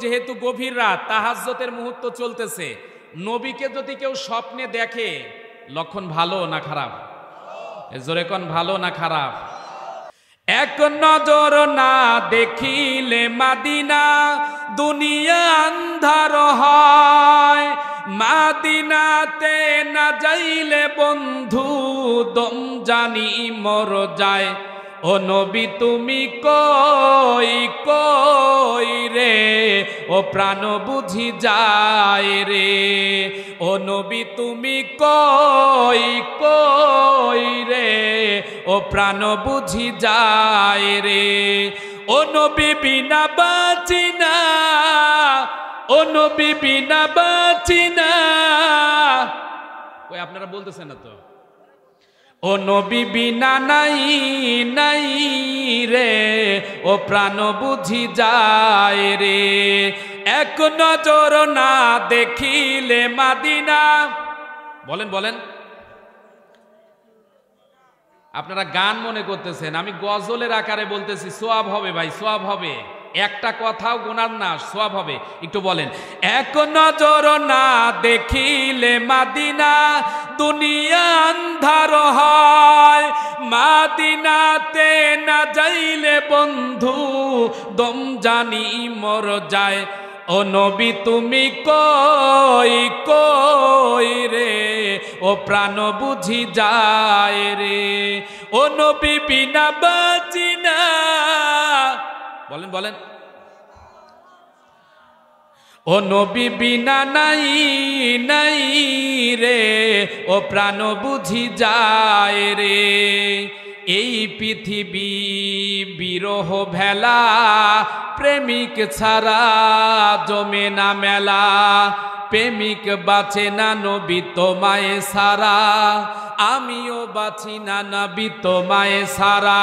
যেহেতু গভীর রাত, তাহাজ্জুদের মুহূর্ত চলতেছে, নবীকে যদি কেউ স্বপ্নে দেখে লক্ষণ ভালো না খারাপ? জোরে কোন ভালো না খারাপ? এক নজর না দেখিলে মাদিনা দুনিয়া আন্ধার হয়, মাদিনাতে না যাইলে বন্ধু দম জানি মর যায়। ও নবী তুমি কই কই রে, ও প্রাণ বুঝি যায় রে। ও নবী তুমি কই কই রে, ও প্রাণ বুঝি যায় রে। ও নবী বিনা বাঁচি না, ও নবী বিনা বাঁচি না। ওই আপনারা বলতেছেন না তো? ও নবী বিনা নাই নাই রে, ও প্রাণ বুঝি যায় রে। এক নজর না দেখিলে মাদিনা। বলেন বলেন। আপনারা গান মনে করতেছেন, আমি গজলের আকারে বলতেছি, সোয়াব হবে ভাই, সোয়াব হবে। একটা কথাও গুনার না, সোয়াব হবে। একটু বলেন, এক নজর না দেখিলে মাদিনা দুনিয়া আন্ধার হয়, মাদিনাতে না যাইলে বন্ধু দম জানি মর যায়। ও নবী তুমি কই কই রে, ও প্রাণ বুঝি যায় রে। ও নবী বিনা বাঁচি না। বলেন বলেন। ও নবী বিনা নাই নাই রে, ও প্রাণ বুঝি যায় রে। এই পৃথিবী বিরহ ভেলা, প্রেমিক ছাড়া জমে না মেলা। প্রেমিক বাঁচে না নবী তোমায় সারা, আমিও বাঁচি না নবী তোমায় সারা।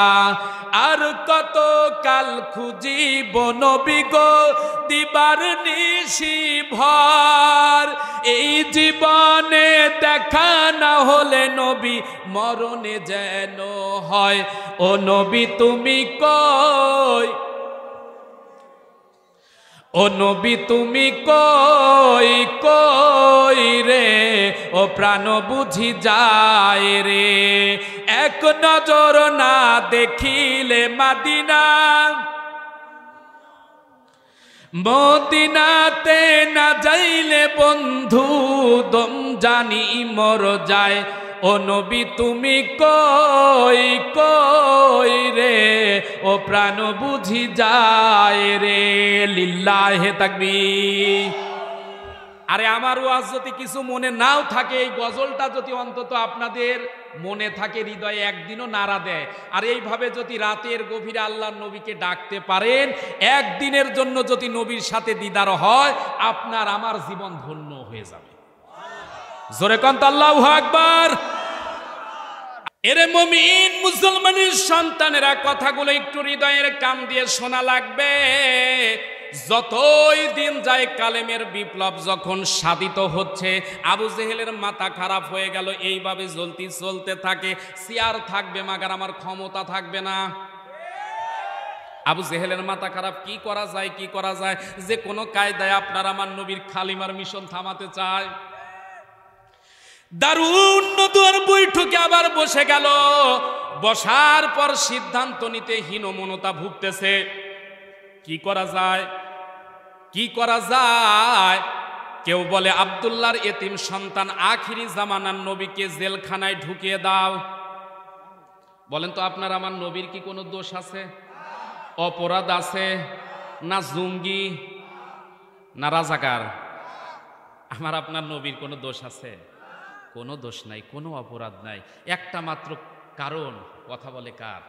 আর কত কাল খুঁজিব নবী গো দিবার নিশি ভর, এই জীবনে দেখা না হলে নবী মরণে যেন হয়। ও নবী তুমি কই, ও নবী তুমি কই কই রে, ও প্রাণ বুঝি যায় রে। এক নজর না দেখিলে মাদিনা, মদিনাতে না যাইলে বন্ধু দম জানি মর যায়। ও নবী তুমি কই কই রে, ও প্রাণ বুঝি যায় রে। লিল্লাহে তাকবীর। আরে আমার ওয়াজ যদি কিছু মনে নাও থাকে, এই গজলটা যদি অন্তত আপনাদের মনে থাকে, হৃদয়ে একদিনও নাড়া দেয়, আর এইভাবে যদি রাতের গভীরে আল্লাহর নবীকে ডাকতে পারেন, একদিনের জন্য যদি নবীর সাথে দিদার হয়, আপনার আমার জীবন ধন্য হয়ে যাবে। জোরে কান্ত আল্লাহু আকবার। এরে মুমিন মুসলমানের সন্তানেরা, কথাগুলো একটু হৃদয়ের কান দিয়ে শোনা লাগবে। যতই দিন যায়, কালেমের বিপ্লব যখন সাধিত হচ্ছে, আবু জেহেলের মাথা খারাপ হয়ে গেল। এইভাবে জ্বলতি চলতে থাকে, চেয়ার থাকবে মাগার আমার ক্ষমতা থাকবে না। আবু জেহেলের মাথা খারাপ। কি করা যায়, কি করা যায়? যে কোনো কায়দায় আপনার আমার নবীর খালিমার মিশন থামাতে চায়। দারুন নদুয়ার বৈঠকে আবার বসে গেল। বসার পর সিদ্ধান্ত নিতে হীনমন্যতা ভুগতেছে। কি করা যায়, কি করা যায়? কেউ বলে আব্দুল্লাহর এতিম সন্তান আখিরি জামানার নবীকে জেলখানায় ঢুকিয়ে দাও। বলেন তো, আপনার আমার নবীর কি কোনো দোষ আছে? অপরাধ আছে? না জঙ্গি, না রাজাকার? আমার আপনার নবীর কোনো দোষ আছে? কোনো দোষ নাই, কোনো অপরাধ নাই। একটা মাত্র কারণ, কথা বলে কার?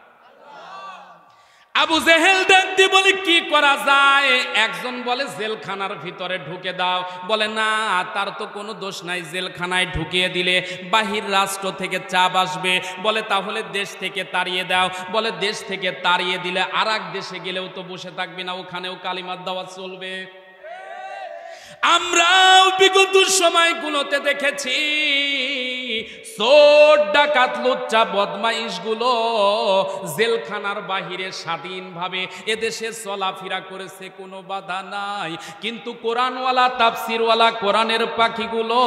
আবু জেহেল দেখতে বলে কি করা যায়? একজন বলে জেলখানার ভিতরে ঢুকে দাও। বলে না, তার তো কোনো দোষ নাই, জেলখানায় ঢুকিয়ে দিলে বাহির রাষ্ট্র থেকে চাপ আসবে। বলে তাহলে দেশ থেকে তাড়িয়ে দাও। বলে দেশ থেকে তাড়িয়ে দিলে আর এক দেশে গেলেও তো বসে থাকবে না, ওখানেও কালিমার দাওয়াত চলবে। আমরাও বিগত সময়গুলোতে দেখেছি চোর ডাকাত লুচ্চা বদমাইশ গুলো জেলখানার বাহিরে স্বাধীনভাবে এদেশে চলাফেরা করেছে, কোনো বাধা নাই। কিন্তু কোরআনওয়ালা তাফসিরওয়ালা কোরআনের পাখিগুলো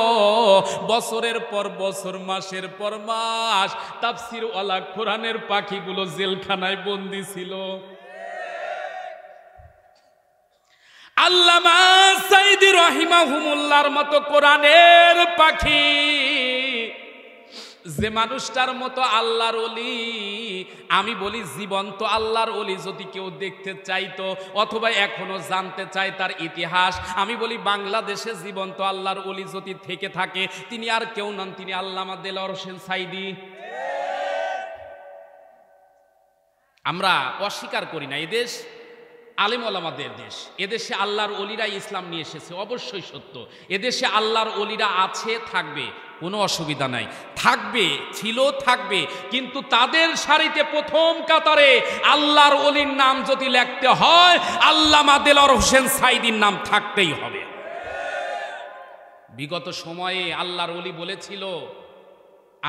বছরের পর বছর, মাসের পর মাস তাফসিরওয়ালা কোরআনের পাখিগুলো জেলখানায় বন্দী ছিল। আল্লামা সাইদি রাহিমাহুমুল্লাহর মতো কোরআনের পাখি, যে মানুষটার মতো আল্লাহর ওলি, আমি বলি জীবন্ত আল্লাহর ওলি যদি কেউ দেখতে চাইতো অথবা এখনো জানতে চায় তার ইতিহাস, আমি বলি বাংলাদেশে জীবন্ত আল্লাহর ওলি যদি থেকে থাকে তিনি আর কেউ নন, তিনি আল্লামা দেলোয়ার হোসেন সাইদি। আমরা অস্বীকার করি না, এদেশ আলেম ওলামাদের দেশ, এদেশে আল্লাহর ওলিরা ইসলাম নিয়ে এসেছে, অবশ্যই সত্য। এদেশে আল্লাহর ওলিরা আছে, থাকবে, কোনো অসুবিধা নাই, থাকবে, ছিল, থাকবে। কিন্তু তাদের সারিতে প্রথম কাতারে আল্লাহর ওলির নাম যদি লিখতে হয় আল্লামা দেলোয়ার হোসেন সাইদির নাম থাকতেই হবে। বিগত সময়ে আল্লাহর ওলি বলেছিল,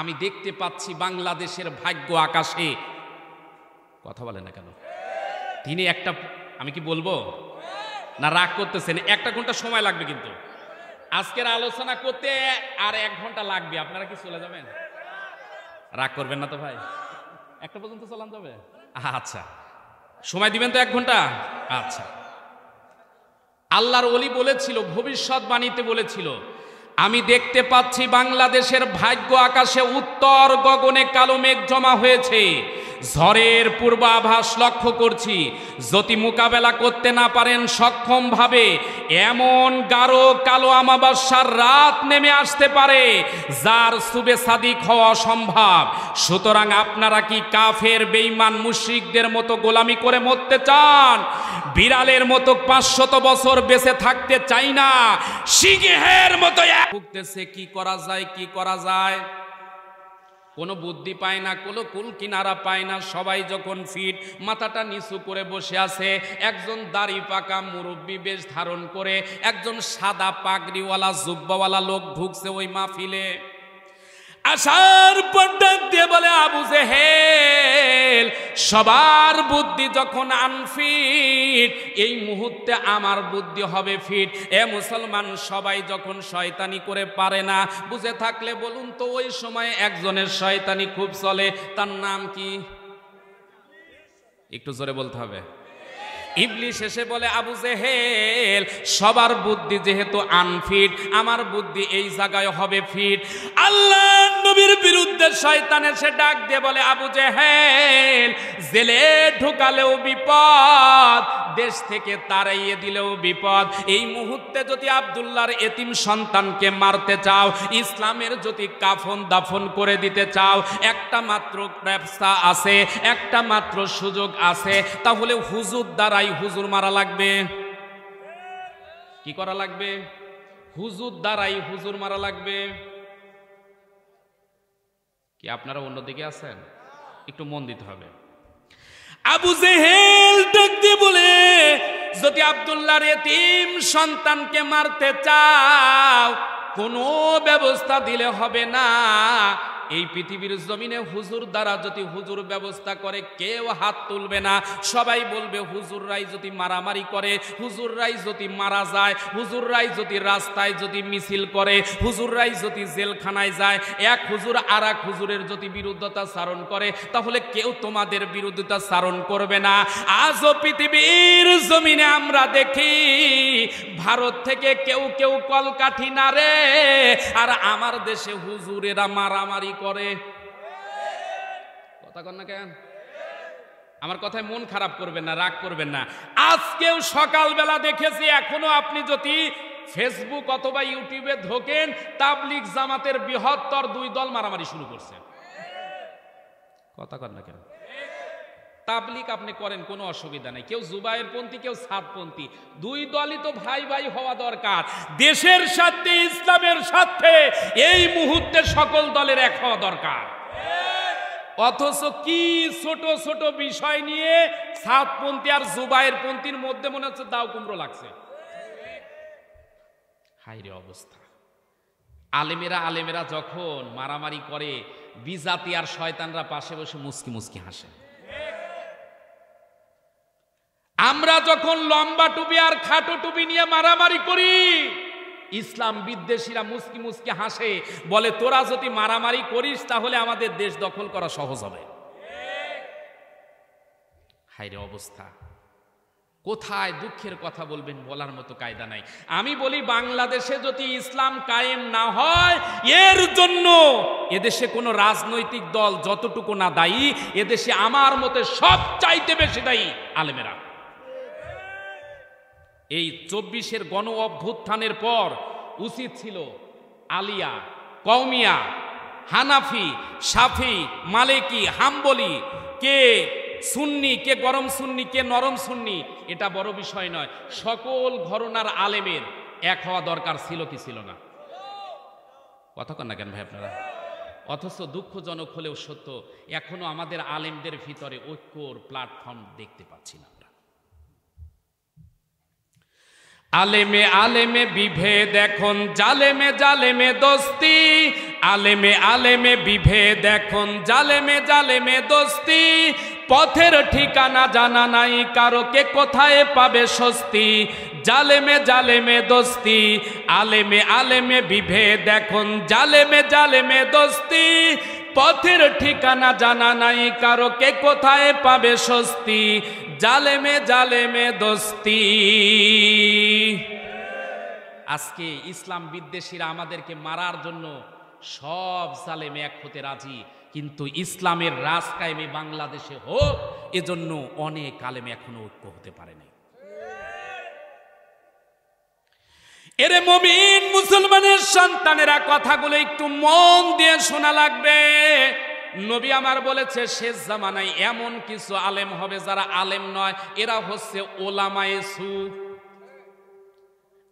আমি দেখতে পাচ্ছি বাংলাদেশের ভাগ্য আকাশে। কথা বলে না কেন? তিনি একটা, আমি কি বলবো না রাগ করতেছেন? একটা ঘন্টা সময় লাগবে, কিন্তু আজকের আলোচনা করতে আর 1 ঘন্টা লাগবে। আপনারা কি চলে যাবেন? রাগ করবেন না তো ভাই? একটা পর্যন্ত চলান যাবে? আচ্ছা, সময় দিবেন তো 1 ঘন্টা? আচ্ছা। আল্লাহর ওলি বলেছিল, ভবিষ্যৎবাণীতে বলেছিল, আমি দেখতে পাচ্ছি বাংলাদেশের ভাগ্য আকাশে উত্তর গগনে কালো মেঘ জমা হয়েছে, ঝড়ের পূর্বাভাস লক্ষ্য করছি। যদি মোকাবেলা করতে না পারেন সক্ষমভাবে এমন গাঢ় কালো আমাবস্যার রাত নেমে আসতে পারে যার সুবে সাদিক হওয়া অসম্ভব। সুতরাং আপনারা কি কাফের বেঈমান মুশরিকদের মতো গোলামি করে মরতে চান? বিড়ালের মতো 500 বছর বেঁচে থাকতে চাই না, সিংহের মতো ভুগতেছে। কি করা যায়, কি করা যায়? কোনো বুদ্ধি পায় না, কোনো কুল কিনারা পায় না। সবাই যখন ফিট, মাথাটা নিচু করে বসে আছে, একজন দাড়ি পাকা মুরব্বী বেশ ধারণ করে একজন সাদা পাগড়িওয়ালা জুব্বাওয়ালা লোক ঢুকছে ওই মাহফিলে। আসার পর ডাক দিয়ে বলে, আবু জেহেল, সবার বুদ্ধি যখন আনফিট, এই মুহূর্তে আমার বুদ্ধি হবে ফিট। এ মুসলমান, সবাই যখন শয়তানি করে পারে না, বুঝে থাকলে বলুন তো ওই সময় একজনের শয়তানি খুব চলে, তার নাম কি? একটু জোরে বলতে হবে। ইবলিস এসে বলে, আবু জেহেল, সবার বুদ্ধি যেহেতু আনফিট, আমার বুদ্ধি এই জায়গায় হবে ফিট। আল্লাহ নবীর বিরুদ্ধে শয়তান এসে ডাক দিয়ে বলে, আবু জেহেল, জেলে ঢুকালেও বিপদ, দেশ থেকে তাড়াইয়ে দিলেও বিপদ। এই মুহূর্তে যদি আব্দুল্লাহর এতিম সন্তানকে মারতে চাও, ইসলামের যদি কাফন দাফন করে দিতে চাও, একটা মাত্র ব্যবস্থা আছে, একটা মাত্র সুযোগ আছে, তাহলে হুজুর দ্বারাই হুজুর মারা লাগবে। কি করা লাগবে? হুজুর দ্বারাই হুজুর মারা লাগবে। কি আপনারা অন্যদিকে আছেন? একটু মন দিতে হবে। আবু জেহেল ডাক দিয়ে বলে, যদি আব্দুল্লাহর এতিম সন্তানকে মারতে চাও, কোনো ব্যবস্থা দিলে হবে না। এই পৃথিবীর জমিনে হুজুর দ্বারা যদি হুজুর ব্যবস্থা করে কেউ হাত তুলবে না। সবাই বলবে হুজুররাই যদি মারামারি করে, হুজুররাই যদি মারা যায়, হুজুররাই যদি রাস্তায় যদি মিছিল করে, হুজুররাই যদি জেলখানায় যায়, এক হুজুর আর এক হুজুরের যদি বিরুদ্ধতা চারণ করে, তাহলে কেউ তোমাদের বিরুদ্ধতা চারণ করবে না। আজও পৃথিবীর জমিনে আমরা দেখি ভারত থেকে কেউ কেউ কলকাঠি নাড়ে, আর আমার দেশে হুজুরেরা মারামারি করে। কথা কন না কেন? আমার কথায় মন খারাপ করবেন না, রাগ করবেন না। আজকেও সকালবেলা দেখেছি, এখনো আপনি যদি ফেসবুক অথবা ইউটিউবে ঢোকেন, তাবলিগ জামাতের বৃহত্তর 2 দল মারামারি শুরু করছে। কথা কন না কেন? তাবলিগ আপনি করেন, কোনো অসুবিধা নেই। কেউ জুবায়ের পন্থী, কেউ সাদপন্থী, 2 দলই তো ভাই ভাই হওয়া দরকার। দেশের সাথে, ইসলামের সাথে এই মুহূর্তে সকল দলের এক হওয়া দরকার। অথচ কি ছোট ছোট বিষয় নিয়ে সাদপন্থী আর জুবায়ের পন্থীর মধ্যে মনে হচ্ছে দাও কুমড়ো লাগছে। হায়রে অবস্থা। আলেমেরা যখন মারামারি করে, বিজাতি আর শয়তানরা পাশে বসে মুস্কি মুস্কি হাসে। আমরা যখন লম্বা টুপি আর খাটো টুপি নিয়ে মারামারি করি, ইসলাম বিদ্বেষীরা মুস্কি মুস্কি হাসে, বলে তোরা যদি মারামারি করিস তাহলে আমাদের দেশ দখল করা সহজ হবে। হায়রে অবস্থা। কোথায় দুঃখের কথা বলবেন, বলার মতো কায়দা নাই। আমি বলি বাংলাদেশে যদি ইসলাম কায়েম না হয়, এর জন্য এদেশে কোনো রাজনৈতিক দল যতটুকু না দায়ী, এদেশে আমার মতে সব চাইতে বেশি দায়ী আলেমেরা। এই 24-এর গণ অভ্যুত্থানের পর উচিত ছিল আলিয়া, কওমিয়া, হানাফি, শাফি, মালিকি, হাম্বলি, কে সুন্নি, কে গরম সুন্নি, কে নরম সুন্নি, এটা বড় বিষয় নয়। সকল ঘরানার আলেমের এক হওয়া দরকার ছিল কি ছিল না? কথা কন না কেন ভাই আপনারা? অথচ দুঃখজনক হলেও সত্য, এখনো আমাদের আলেমদের ভিতরে ঐক্যর প্ল্যাটফর্ম দেখতে পাচ্ছি না। আলেমে আলেমে বিভেদ এখন, জালেমে জালেমে দোস্তি। আলেমে আলেমে বিভেদ এখন, জালেমে জালেমে দোস্তি। পথের ঠিকানা জানা নাই কারো, কে কোথায় পাবে স্বস্তি। জালেমে জালেমে দোস্তি, আলেমে আলেমে বিভেদ এখন, জালেমে জালেমে দোস্তি। পথের ঠিকানা জানা নাই কারো, কে কোথায় পাবে স্বস্তি। জালেমে জালেমে দোস্তি। আজকে ইসলাম বিদ্বেষীরা আমাদেরকে মারার জন্য সব জালেম এক হতে রাজি, কিন্তু ইসলামের রাজ কায়েমে বাংলাদেশে হোক, এজন্য অনেক আলেম এখনো ঐক্য হতে পারেনি। এরে মুমিন মুসলমানের সন্তানেরা, কথাগুলো একটু মন দিয়ে শোনা লাগবে। নবী আমার বলেছে, শেষ জামানায় এমন কিছু আলেম হবে যারা আলেম নয়, এরা হচ্ছে ওলামায়ে সু।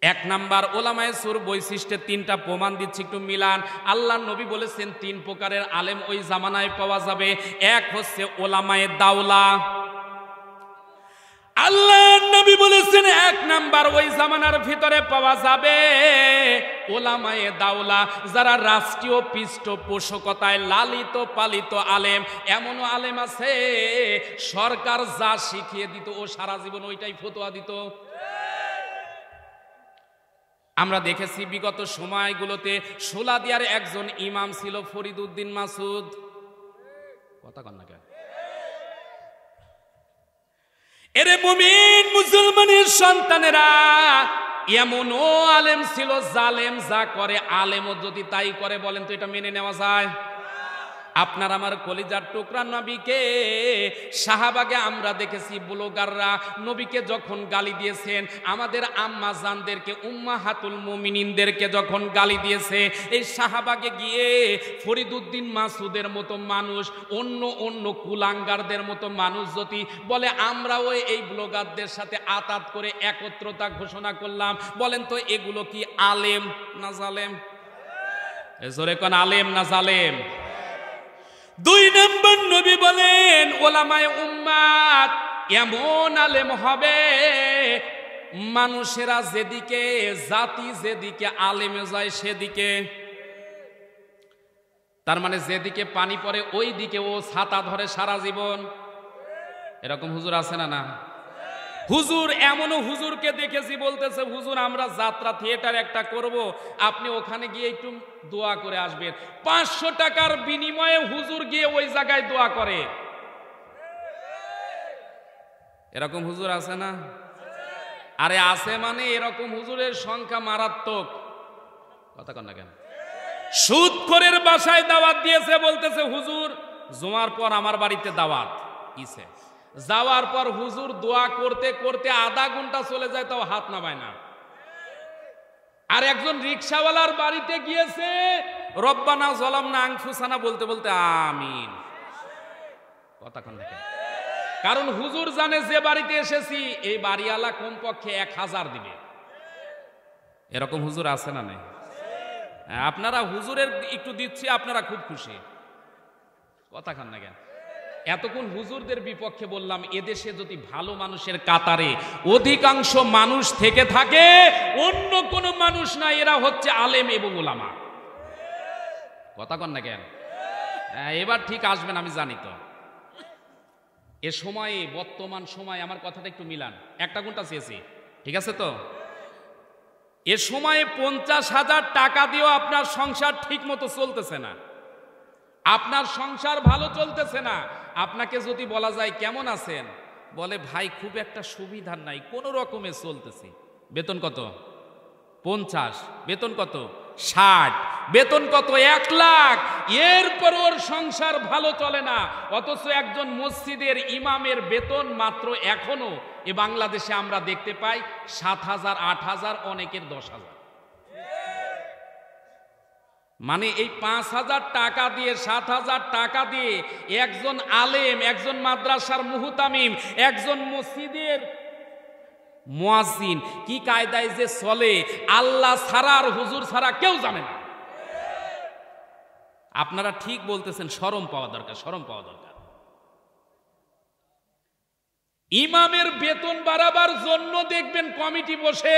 এক নাম্বার, ওলামায়ে সুর বৈশিষ্ট্যের 3টা প্রমাণ দিচ্ছি, একটু মিলান। আল্লাহ নবী বলেছেন 3 প্রকারের আলেম ওই জামানায় পাওয়া যাবে। এক হচ্ছে ওলামায়ে দাওলা। আল্লাহ নবী বলেছেন 1 নাম্বার ওই জামানার ভিতরে পাওয়া যাবে ওলামায়ে দাওলা, যারা রাষ্ট্রীয় পৃষ্ঠপোষকতায় লালিত পালিত আলেম। এমনও আলেম আছে সরকার যা শিখিয়ে দিত ও সারা জীবন ওইটাই ফতোয়া দিত। আমরা দেখেছি বিগত সময়গুলোতে সোলাদিয়ার একজন ইমাম ছিল ফরিদ উদ্দিন মাসুদ। কথা কন না কেন? এরে মুমিন মুসলমানের সন্তানেরা, এমনও আলেম ছিল জালেম, যা করে আলেমও যদি তাই করে, বলেন তো এটা মেনে নেওয়া যায়? আপনার আমার কলিজার টুকরা নবীকে শাহবাগে আমরা দেখেছি ব্লগাররা নবীকে যখন গালি দিয়েছেন, আমাদের আম্মা জানদেরকে, উম্মাহাতুল মুমিনিনদেরকে যখন গালি দিয়েছে, এই শাহবাগে গিয়ে ফরিদ উদ্দিন মাসুদের মতো মানুষ, অন্য অন্য কুলাঙ্গারদের মতো মানুষ যদি বলে আমরাও এই ব্লগারদের সাথে আতাত করে একত্রতা ঘোষণা করলাম, বলেন তো এগুলো কি আলেম না জালেম? জোরে কোন আলেম না জালেম? 2 নম্বর নবী বলেন ওলামায়ে উম্মাত এমন আলেম হবে, মানুষেরা যেদিকে, জাতি যেদিকে আলেমে যায় সেদিকে। তার মানে যেদিকে পানি পড়ে ওই দিকে ও ছাতা ধরে সারা জীবন। এরকম হুজুর আছে না? না হুজুর, এমনও হুজুরকে দেখেছি বলতেছে, হুজুর আমরা যাত্রা থিয়েটার একটা করব, আপনি ওখানে গিয়ে একটু দোয়া করে আসবেন। 500 টাকার বিনিময়ে হুজুর গিয়ে ওই জায়গায় দোয়া করে। এরকম হুজুর আছে না? আরে আছে মানে এরকম হুজুরের সংখ্যা মারাত্মক। কথা কন না কেন? সুদখোরের বাসায় দাওয়াত দিয়েছে, বলতেছে হুজুর জুমার পর আমার বাড়িতে দাওয়াত ইসে। যাওয়ার পর হুজুর দোয়া করতে করতে আধা ঘন্টা চলে যায়, তাও হাত নামায় না। আর একজন রিকশাওয়ালার বাড়িতে গিয়েছে, রব্বানা যালামনা আনফুসানা বলতে বলতে আমিন। কথা কন দেখেন, কারণ হুজুর জানে যে বাড়িতে এসেছি এই বাড়িওয়ালা কমপক্ষে 1000 দিবে। এরকম হুজুর আছে না নাই? আপনারা হুজুরের একটু দিচ্ছি, আপনারা খুব খুশি। কথা কন না কেন? এতক্ষণ হুজুরদের বিপক্ষে বললাম, এদেশে যদি ভালো মানুষের কাতারে অধিকাংশ মানুষ থেকে থাকে, অন্য কোনো মানুষ না, এরা হচ্ছে আলেম এবং ওলামা। কথা কন না কেন? এবার ঠিক আসবেন আমি জানি। তো এ সময়ে, বর্তমান সময়, আমার কথাটা একটু মিলান, একটা কোনটা চেয়েছি, ঠিক আছে তো? এ সময়ে 50,000 টাকা দিয়েও আপনার সংসার ঠিক মতো চলতেছে না, আপনার সংসার ভালো চলতেছে না। আপনাকে যদি বলা যায় কেমন আছেন, বলে ভাই খুব একটা সুবিধা নাই, কোনো রকমে চলতেছি। বেতন কত? 50। বেতন কত? 60। বেতন কত? 1 লাখ। এরপর ওর সংসার ভালো চলে না। অথচ একজন মসজিদের ইমামের বেতন মাত্র এখনো এ বাংলাদেশে আমরা দেখতে পাই 7,000, 8,000, অনেকের 10,000। মানে এই 5,000 টাকা দিয়ে, 7,000 টাকা দিয়ে একজন আলেম, একজন মাদ্রাসার মুহতামিম, একজন মসজিদের মুয়াজ্জিন কি কায়দায় যে চলে, আল্লাহ ছাড়া আর হুজুর ছাড়া কেউ জানে না। আপনারা ঠিক বলতেছেন, শরম পাওয়া দরকার, শরম পাওয়া দরকার। ইমামের বেতন বাড়াবার জন্য দেখবেন কমিটি বসে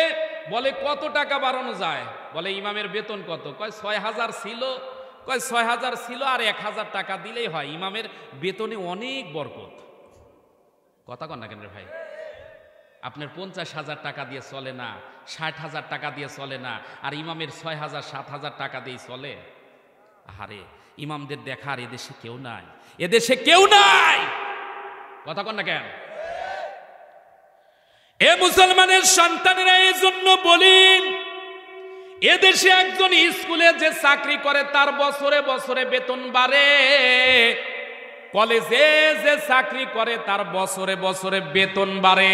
বলে কত টাকা বাড়ানো যায়। বলে ইমামের বেতন কত? কয় 6,000 ছিল। কয় 6,000 ছিল, আর 1,000 টাকা দিলেই হয়। ইমামের বেতনে অনেক বরকত। কথা কন না কেন রে ভাই? আপনার 50,000 টাকা দিয়ে চলে না, 60,000 টাকা দিয়ে চলে না, আর ইমামের 6,000, 7,000 টাকা দিয়ে চলে। আরে ইমামদের দেখার এদেশে কেউ নাই, এদেশে কেউ নাই। কথা কন না কেন? এ মুসলমানের সন্তানেরা, এই জন্য বলি, এদেশে একজন স্কুলে যে চাকরি করে তার বছরে বছরে বেতন বাড়ে, কলেজে যে চাকরি করে তার বছরে বছরে বেতন বাড়ে।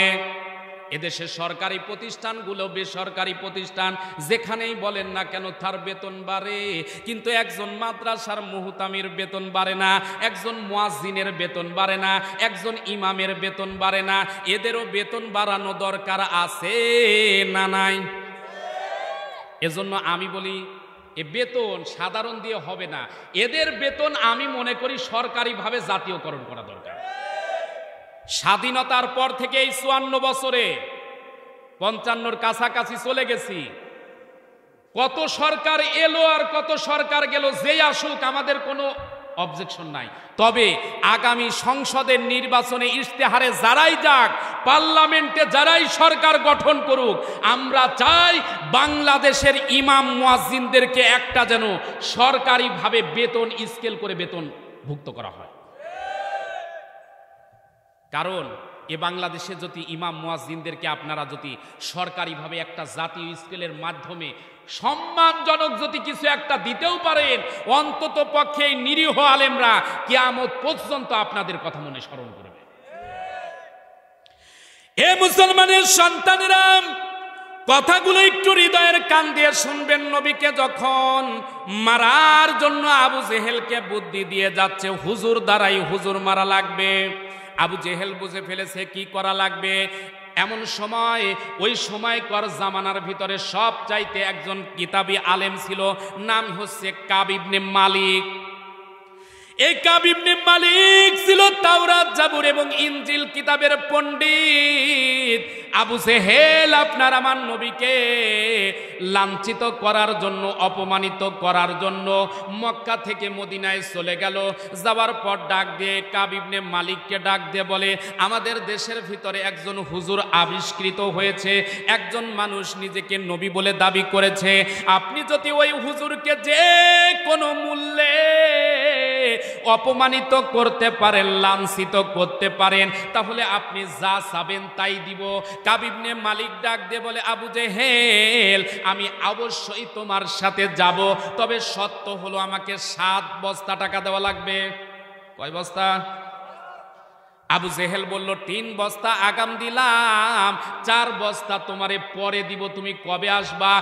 এদেশে সরকারি প্রতিষ্ঠানগুলো, বেসরকারি প্রতিষ্ঠান, যেখানেই বলেন না কেন তার বেতন বাড়ে। কিন্তু একজন মাদ্রাসার মুহতামির বেতন বাড়ে না, একজন মুয়াজ্জিনের বেতন বাড়ে না, একজন ইমামের বেতন বাড়ে না। এদেরও বেতন বাড়ানো দরকার আছে না নাই? এজন্য আমি বলি, এ বেতন সাধারণ দিয়ে হবে না, এদের বেতন আমি মনে করি সরকারিভাবে জাতীয়করণ করা দরকার। স্বাধীনতার পর থেকে এই 54 বছরে, 55-র কাছাকাছি চলে গেছি, কত সরকার এলো আর কত সরকার গেল, যেই আসুক আমাদের কোনো অবজেকশন নাই। তবে আগামী সংসদের নির্বাচনে ইশতেহারে যারাই যাক, পার্লামেন্টে যারাই সরকার গঠন করুক, আমরা চাই বাংলাদেশের ইমাম মুয়াজ্জিনদেরকে একটা যেন সরকারিভাবে বেতন স্কেল করে বেতন ভুক্ত করা হয়। কারণ এ বাংলাদেশে যদি ইমাম মুয়াজ্জিনদেরকে আপনারা যদি সরকারিভাবে একটা জাতীয় স্কেলের মাধ্যমে সম্মানজনক যদি কিছু একটা দিতেও পারেন, অন্তত পক্ষে এই নিরীহ আলেমরা কিয়ামত পর্যন্ত আপনাদের কথা মনে স্মরণ করবে। এ মুসলমানের সন্তানেরা, কথাগুলো একটু হৃদয়ের কান দিয়ে শুনবেন। নবীকে যখন মারার জন্য আবু জেহেলকে বুদ্ধি দিয়ে যাচ্ছে, হুজুর দ্বারাই হুজুর মারা লাগবে, আবু জেহেল বুঝে ফেলেছে কি করা লাগবে। এমন সময়, ওই সময়কার জামানার ভিতরে সব চাইতে একজন কিতাবী আলেম ছিল, নাম হচ্ছে কাব ইবনে মালিক। এই কাব ইবনে মালিক ছিল তাওরাত, জাবুর এবং ইনজিল কিতাবের পণ্ডিত। আবু জেহেল আপনার আমার নবীকে লাঞ্ছিত করার জন্য, অপমানিত করার জন্য মক্কা থেকে মদিনায় চলে গেল। যাওয়ার পর ডাক দিয়ে কাব ইবনে মালিককে ডাক দিয়ে বলে, আমাদের দেশের ভিতরে একজন হুজুর আবিষ্কৃত হয়েছে, একজন মানুষ নিজেকে নবী বলে দাবি করেছে। আপনি যদি ওই হুজুরকে যে কোনো মূল্যে অপমানিত করতে পারেন, লাঞ্ছিত করতে পারেন, তাহলে আপনি যা চাবেন তাই দিব। কাব ইবনে মালিক ডাক দিয়ে বলে, আবু জেহেল, আমি অবশ্যই তোমার সাথে যাব, তবে সত্য হলো আমাকে 7 বস্তা টাকা দেওয়া লাগবে। কয় বস্তা? আবু জেহেল বলল, 3 বস্তা আগাম দিলাম, 4 বস্তা তোমারে পরে দিব, তুমি কবে আসবা?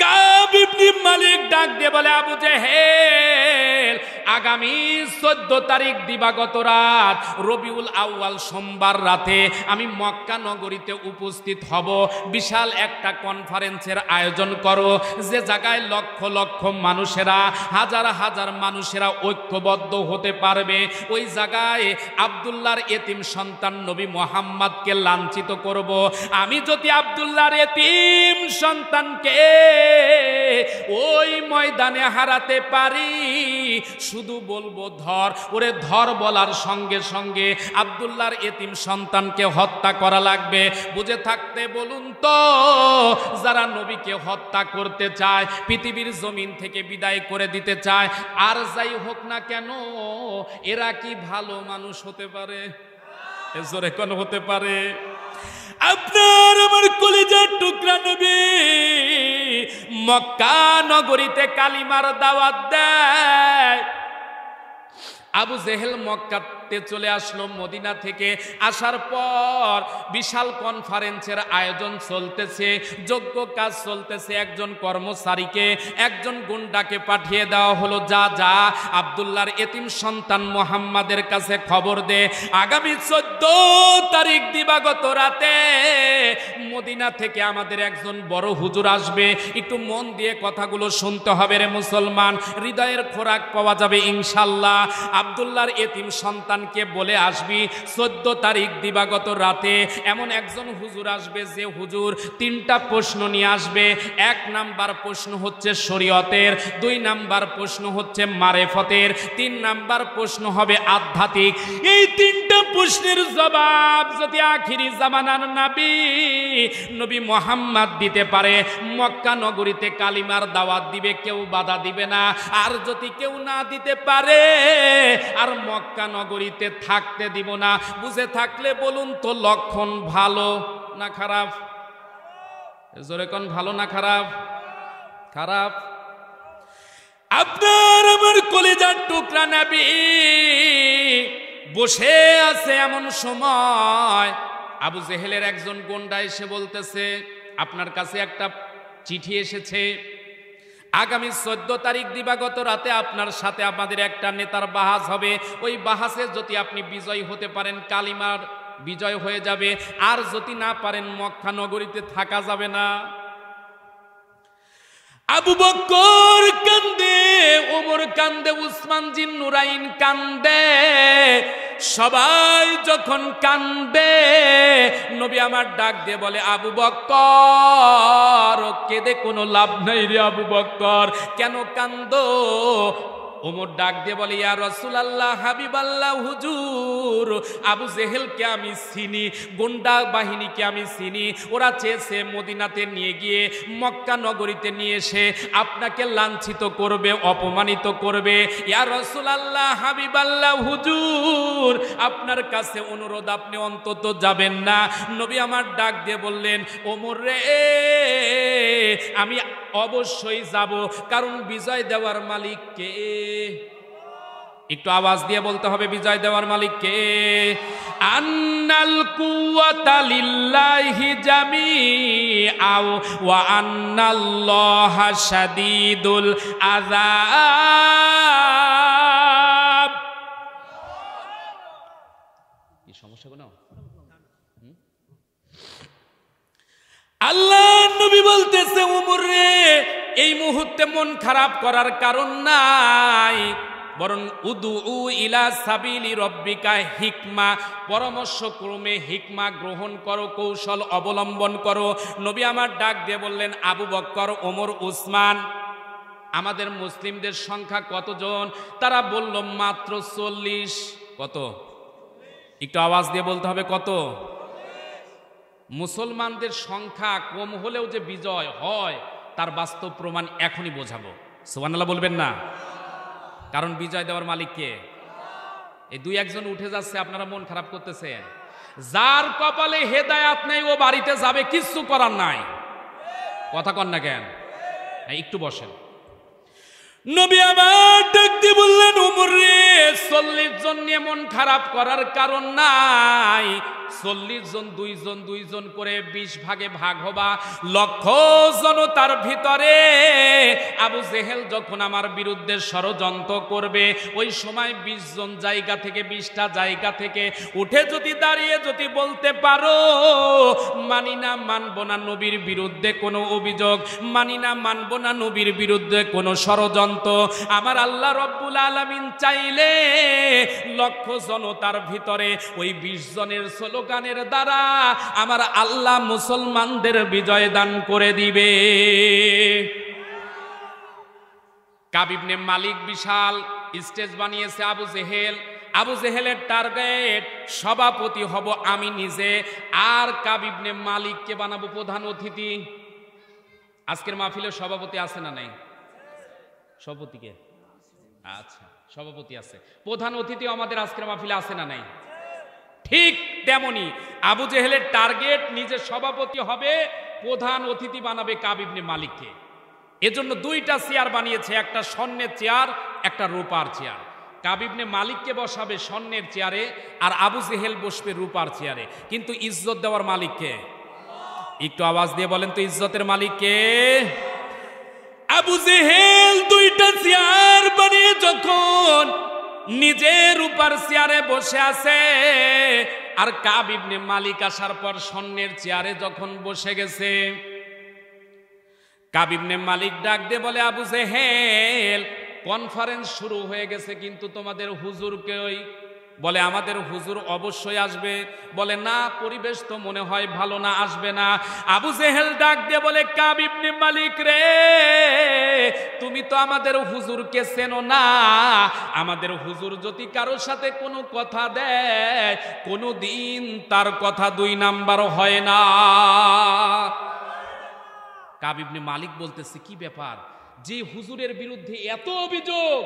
কাব ইবনে মালিক ডাক দিয়ে বলে, আবু জেহেল, আগামী 14 তারিখ দিবাগত রাত রবিউল আউয়াল সোমবার রাতে আমি মক্কা নগরীতে উপস্থিত হব। বিশাল একটা কনফারেন্সের আয়োজন করো, যে জায়গায় লক্ষ লক্ষ মানুষেরা, হাজার হাজার মানুষেরা ঐক্যবদ্ধ হতে পারবে। ওই জায়গায় আব্দুল্লাহর এতিম সন্তান নবী মুহাম্মদকে লাঞ্ছিত করব। আমি যদি আব্দুল্লাহর এতিম সন্তানকে ওই ময়দানে হারাতে পারি, শুধু বলবো ধর, ওরে ধর বলার সঙ্গে সঙ্গে আব্দুল্লাহর এতিম সন্তানকে হত্যা করা লাগবে। বুঝে থাকতে বলুন তো, যারা নবীকে হত্যা করতে চায়, পৃথিবীর জমিন থেকে বিদায় করে দিতে চায়, আর যাই হোক না কেন, এরা কি ভালো মানুষ হতে পারে? জোরে কোন হতে পারে? আপনার আমার কলিজার টুকরা নবী মক্কা নগরীতে কালিমার দাওয়াত দেয়। আবু জেহেল মক্কাতে চলে আসলো মদিনা থেকে। আসার পর বিশাল কনফারেন্সের আয়োজন চলতেছে, যোগ্য কাজ চলতেছে। একজন কর্মচারীকে, একজন গুন্ডাকে পাঠিয়ে দেওয়া হলো, যা যা আব্দুল্লাহর এতিম সন্তান মুহাম্মাদের কাছে খবর দে, আগামী 14 তারিখ দিবাগত রাতে মদিনা থেকে আমাদের একজন বড় হুজুর আসবে। একটু মন দিয়ে কথাগুলো শুনতে হবে রে মুসলমান, হৃদয়ের খোরাক পাওয়া যাবে ইনশাল্লাহ। আব্দুল্লাহর এতিম সন্তানকে বলে আসবি 14 তারিখ দিবাগত রাতে এমন একজন হুজুর আসবে, যে হুজুর 3টা প্রশ্ন নিয়ে আসবে। 1 নাম্বার প্রশ্ন হচ্ছে শরীয়তের, 2 নাম্বার প্রশ্ন হচ্ছে মারেফতের, 3 নাম্বার প্রশ্ন হবে আধ্যাত্মিক। এই 3টা প্রশ্নের জবাব যদি আখিরি জামানার নবী মুহাম্মদ দিতে পারে, মক্কা নগরীতে কালিমার দাওয়াত দিবে, কেউ বাধা দিবে না। আর যদি কেউ না দিতে পারে, আর মক্কা নগরীতে থাকতে দিব না। বুঝে থাকলে বলুন তো, লক্ষণ ভালো না খারাপ? জোরে কোন ভালো না খারাপ? খারাপ। আপনার আমার কলিজার টুকরা নবী বসে আছে, এমন সময় আবু জেহেলের একজন গুন্ডা এসে বলতেছে, আপনার কাছে একটা চিঠি এসেছে, আগামী 14 তারিখ দিবাগত রাতে আপনার সাথে আমাদের একটা নেতার বাহাস হবে। ওই বাহাসে যদি আপনি বিজয় হতে পারেন, কালিমার বিজয় হয়ে যাবে, আর যদি না পারেন মক্কা নগরীতে থাকা যাবে না। আবু বকর কান্দে, ওমর কান্দে, উসমান জিন নুরাইন কান্দে। সবাই যখন কান্দে, নবী আমার ডাক দিয়ে বলে, আবু বকর কেঁদে কোনো লাভ নাই রে আবু বকর, কেন কান্দো? ওমর ডাক দিয়ে বলে, ইয়া রাসূলুল্লাহ, হাবিবাল্লাহ, হুজুর, আবু জেহেলকে আমি চিনি, গুন্ডা বাহিনীকে আমি চিনি। ওরা চেয়েছে মদিনাতে নিয়ে গিয়ে, মক্কা নগরীতে নিয়ে এসে আপনাকে লাঞ্ছিত করবে, অপমানিত করবে। ইয়া রাসূলুল্লাহ, হাবিবাল্লাহ, হুজুর, আপনার কাছে অনুরোধ, আপনি অন্তত যাবেন না? নবী আমার ডাক দিয়ে বললেন, ওমর রে, আমি অবশ্যই যাব, কারণ বিজয় দেওয়ার মালিক কে? একটু আওয়াজ দিয়ে বলতে হবে, বিজয় দেওয়ার মালিক কে? আন্নাল কুওয়াতা লিল্লাহি জামিআও ওয়া আন্নাল্লাহা শাদীদুল আযাব। কি সমস্যা কোনো? আল্লাহ নবী বলতেছে, ওমর রে, এই মুহূর্তে মন খারাপ করার কারণ নাই, বরং উদু ইলা সাবিলি রব্বিকা হিকমা, পরামর্শক্রমে হিকমা গ্রহণ করো, কৌশল অবলম্বন করো। নবী আমার ডাক দিয়ে বললেন, আবু বকর, ওমর, উসমান, আমাদের মুসলিমদের সংখ্যা কতজন? তারা বলল মাত্র 40। কত? একটু আওয়াজ দিয়ে বলতে হবে, কত? মুসলমানদের সংখ্যা কম হলেও যে বিজয় হয়, তার বাস্তব প্রমাণ এখনই বোঝাবো। সুবহানাল্লাহ বলবেন না? কারণ বিজয় দেওয়ার মালিক কে? এই 2-1 উঠে যাচ্ছে, আপনারা মন খারাপ করতেছেন। যার কপালে হেদায়াত নেই, ও বাড়িতে যাবে, কিচ্ছু করার নাই। কথা কন না কেন? একটু বসেন। নবী আবার ডাক দিয়ে বললেন, ওমর রে, 40 জন নিয়ে মন খারাপ করার কারণ নাই। 40 জন দুই জন করে 20 ভাগে ভাগ হবা। লক্ষ জনতার ভিতরে আবু জেহেল যখন আমার বিরুদ্ধে ষড়যন্ত্র করবে, ওই সময় 20 জন জায়গা থেকে 20টা জায়গা থেকে উঠে যদি দাঁড়িয়ে যদি বলতে পারো, মানি না মানব না নবীর বিরুদ্ধে কোনো অভিযোগ, মানি না মানব না নবীর বিরুদ্ধে কোনো ষড়যন্ত্র, আমার আল্লাহ রব্বুল আলামিন চাইলে লক্ষ জনতার ভিতরে ওই 20 জনের স্লোগানের দ্বারা আমার আল্লাহ মুসলমানদের বিজয় দান করে দিবে। কাব ইবনে মালিক বিশাল স্টেজ বানিয়েছে আবু জেহেল। আবু জেহেলের টার্গেট, সভাপতি হব আমি নিজে, আর কাব ইবনে মালিককে বানাবো প্রধান অতিথি। আজকের মাহফিলের সভাপতি আছে না নাই? সভাপতিকে আচ্ছা, সভাপতি আছে। প্রধান অতিথি আমাদের আজকের মাহফিলে আছে না নাই? ঠিক তেমনি আবু জেহেলের টার্গেট নিজে সভাপতি হবে, প্রধান অতিথি বানাবে কাব ইবনে মালিককে। এজন্য 2টা চেয়ার বানিয়েছে, একটা স্বর্ণের চেয়ার, একটা রূপার চেয়ার। কাব ইবনে মালিককে বসাবে স্বর্ণের চেয়ারে, আর আবু জেহেল বসবে রূপার চেয়ারে। কিন্তু ইজ্জত দেওয়ার মালিককে? একটু আওয়াজ দিয়ে বলেন তো, ইজ্জতের মালিককে? আবু জেহেল 2টা চেয়ার বানিয়ে যখন নিজের রূপার চেয়ারে বসে আছে, আর কাব ইবনে মালিক আসার পর স্বর্ণের চেয়ারে যখন বসে গেছে, কাব ইবনে মালিক ডাক দিয়ে বলে, আবু জেহেল, কনফারেন্স শুরু হয়ে গেছে, কিন্তু তোমাদের হুজুরকে ওই বলে, আমাদের হুজুর অবশ্যই আসবে। বলে, না, পরিবেশ তো মনে হয় ভালো না, আসবে না। আবু জেহেল ডাক দিয়ে বলে, কাব ইবনে মালিক রে, তুমি তো আমাদের হুজুরকে চেনো না। আমাদের হুজুর যদি কারোর সাথে কোনো কথা দেয়, কোনো দিন তার কথা 2 নাম্বার হয় না। কাব ইবনে মালিক বলতেছে, কি ব্যাপার, যে হুজুরের বিরুদ্ধে এত অভিযোগ,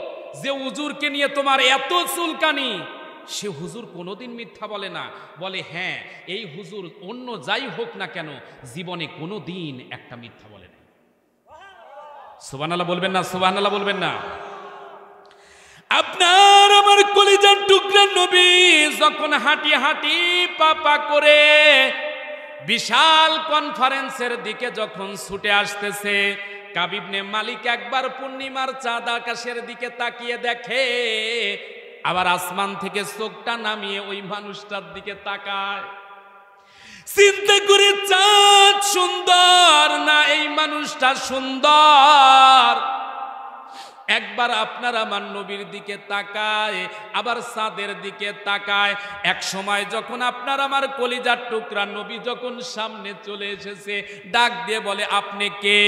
যে হুজুরকে নিয়ে তোমার এত চুলকানি, সে হুজুর কোনোদিন মিথ্যা বলে না। বলে, হ্যাঁ, এই হুজুর অন্য যাই হোক না কেন জীবনে কোনোদিন একটা মিথ্যা বলে না। সুবহানাল্লাহ বলবেন না? সুবহানাল্লাহ বলবেন না? আপনার আমার কলিজার টুকরা নবী যখন হাঁটি হাঁটি পাপা করে বিশাল কনফারেন্সের দিকে যখন ছুটে আসতেছে, কাব ইবনে মালিক একবার পূর্ণিমার চাঁদ আকাশের দিকে তাকিয়ে দেখে, আবার আসমান থেকে চোখটা নামিয়ে ওই মানুষটার দিকে তাকায়। চিন্তা করে, চাঁদ সুন্দর না এই মানুষটা সুন্দর? একবার আপনার আমার নবীর দিকে তাকায়, আবার চাঁদের দিকে তাকায়। এক সময় যখন আপনার আমার কলিজার টুকরা নবী যখন সামনে চলে এসেছে, ডাক দিয়ে বলে, আপনি কে?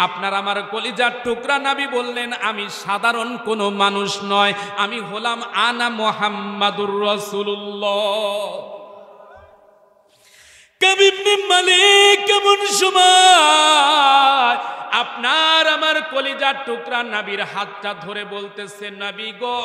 আপনার আমার কলিজার টুকরা নবী বললেন, আমি সাধারণ কোনো মানুষ নয়, আমি হলাম আনা মুহাম্মাদুর রাসূলুল্লাহ। কাব ইবনে মালিক কেমন সময় আপনার আমার কলিজার টুকরা নবীর হাতটা ধরে বলতেছে, নবী গো,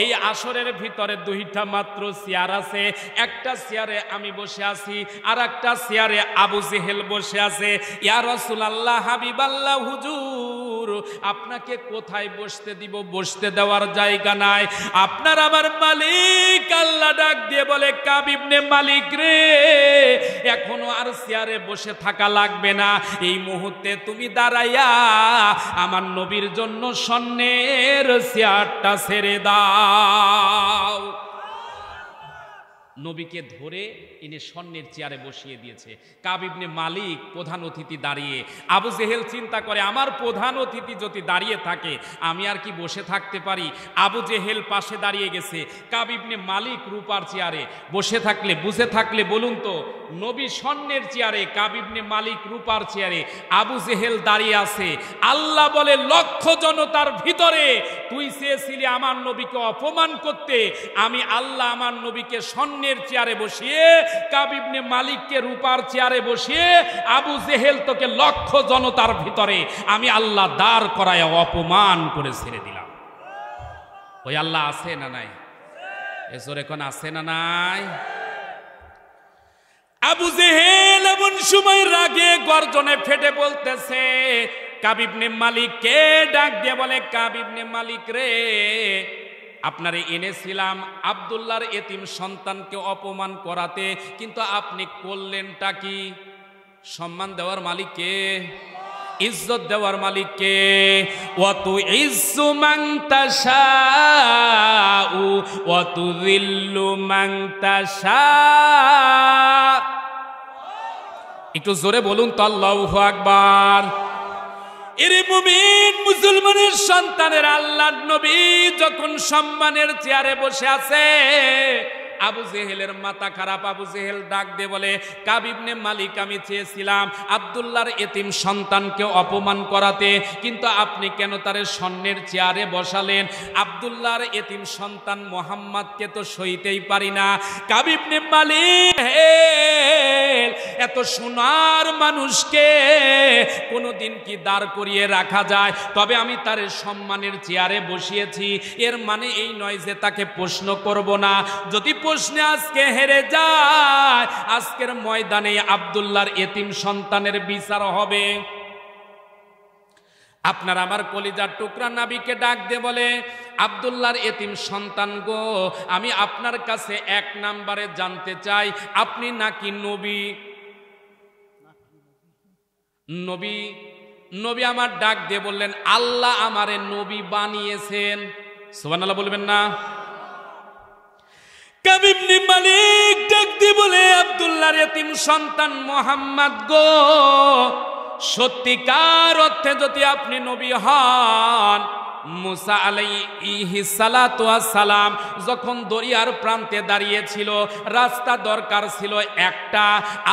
এই আসরের ভিতরে 2টা মাত্র চেয়ার আছে, একটা চেয়ারে আমি বসে আছি, আর একটা চেয়ারে আবু জেহেল বসে আছে। ইয়া রাসূলুল্লাহ, হাবিবাল্লাহ, হুজুর, আপনাকে কোথায় বসতে দিব? বসতে দেওয়ার জায়গা নাই। আপনার আমার মালিক আল্লাহ ডাক দিয়ে বলে, কাব ইবনে মালিক রে, এখনো আর চেয়ারে বসে থাকা লাগবে না, এই মুহূর্তে তুমি দাঁড়াইয়া আমার নবীর জন্য স্বর্ণের চেয়ারটা ছেড়ে দাও। নবীকে ধরে এনে স্বর্ণের চেয়ারে বসিয়ে দিয়েছে। কাব ইবনে মালিক প্রধান অতিথি দাঁড়িয়ে। আবু জেহেল চিন্তা করে, আমার প্রধান অতিথি যদি দাঁড়িয়ে থাকে, আমি আর কি বসে থাকতে পারি? আবু জেহেল পাশে দাঁড়িয়ে গেছে, কাব ইবনে মালিক রূপার চেয়ারে বসে থাকলে, বুঝে থাকলে বলুন তো, নবী স্বর্ণের চেয়ারে, কাব ইবনে মালিক রূপার চেয়ারে, আবু জেহেল দাঁড়িয়ে আছে। আল্লাহ বলে, লক্ষ জনতার ভিতরে তুই চেয়েছিলি আমার নবীকে অপমান করতে, আমি আল্লাহ আমার নবীকে স্বর্ণের চেয়ারে বসিয়ে, কাব ইবনে মালিককে রূপার চেয়ারে বসিয়ে, আবু জেহেল তোকে লক্ষ জনতার ভিতরে আমি আল্লাহ দাঁড় করায় অপমান করে ছেড়ে দিলাম। ওই আল্লাহ আছে না নাই? এসর এখন আছে না নাই? আবু জেহেল এমন সময় রাগে গর্জনে ফেটে বলতেছে, কাব ইবনে মালিককে ডাক দিয়ে বলে, কাব ইবনে মালিক রে, আপনারে এনেছিলাম আব্দুল্লাহর এতিম সন্তানকে অপমান করাতে, কিন্তু আপনি করলেনটা কি? সম্মান দেওয়ার মালিক কে? ইজ্জত দেওয়ার মালিক কে? ওয়া তুইজ্জু মান তাশাউ ওয়া তুযিল্লু মান তাশা। একটু জোরে বলুন তো আল্লাহু আকবার। এরে মুমিন মুসলমানের সন্তানের, আল্লাহর নবী যখন সম্মানের চেয়ারে বসে আছে, আবু জেহেলের মাথা খারাপ। আবু জেহেল ডাক দিয়ে বলে, কাব ইবনে মালিক, আমি চেয়েছিলাম আব্দুল্লাহর এতিম সন্তানকে অপমান করাতে, কিন্তু আপনি কেন তারে স্বর্ণের চেয়ারে বসালেন? আব্দুল্লাহর এতিম সন্তান মোহাম্মদকে তো সইতেই পারি না। কাব ইবনে মালিক, এত সোনার মানুষকে কোনোদিন কি দাঁড় করিয়ে রাখা যায়? তবে আমি তার সম্মানের চেয়ারে বসিয়েছি, এর মানে এই নয় যে তাকে প্রশ্ন করব না। যদি প্রশ্নে আজকে হেরে যায়, আজকের ময়দানে আব্দুল্লাহর এতিম সন্তানের বিচার হবে। আপনার আমার কলিজার টুকরা নবীকে ডাক দিয়ে বলে, আব্দুল্লাহর এতিম সন্তান গো, আমি আপনার কাছে এক নম্বরে জানতে চাই, আপনি নাকি নবী? নবী নবী আমার ডাক দিয়ে বললেন, আল্লাহ আমারে নবী বানিয়েছেন। সুবহানাল্লাহ বলবেন না? কাব ইবনে মালিক ডাক দিয়ে বলে, আব্দুল্লাহর এতিম সন্তান মোহাম্মদ গো, সত্যিকার অর্থে যদি আপনি নবী হন, মুসা আলাইহিস সালাতু ওয়াস সালাম যখন দরিয়ার প্রান্তে দাঁড়িয়েছিল, রাস্তা দরকার ছিল একটা,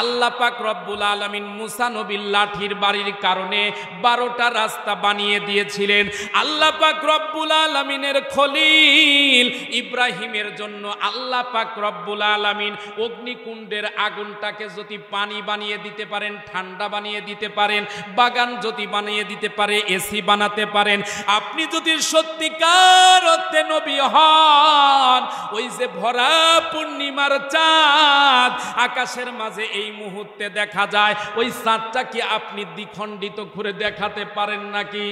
আল্লাহ পাক রব্বুল আলামিন মুসা নবীর লাঠির বাড়ির কারণে 12টা রাস্তা বানিয়ে দিয়েছিলেন। আল্লাহ পাক রব্বুল আলামিনের খলিল ইব্রাহিমের জন্য আল্লাহ পাক রব্বুল আলামিন অগ্নিকুণ্ডের আগুনটাকে যদি পানি বানিয়ে দিতে পারেন, ঠান্ডা বানিয়ে দিতে পারেন, বাগান যদি বানিয়ে দিতে পারে, এসি বানাতে পারেন, আপনি যদি সত্যিকার অর্থে নবী হন, ওই যে ভরা পূর্ণিমার চাঁদ আকাশের মাঝে এই মুহূর্তে দেখা যায়, ওই চাঁদটা কি আপনি দ্বিখণ্ডিত করে দেখাতে পারেন নাকি?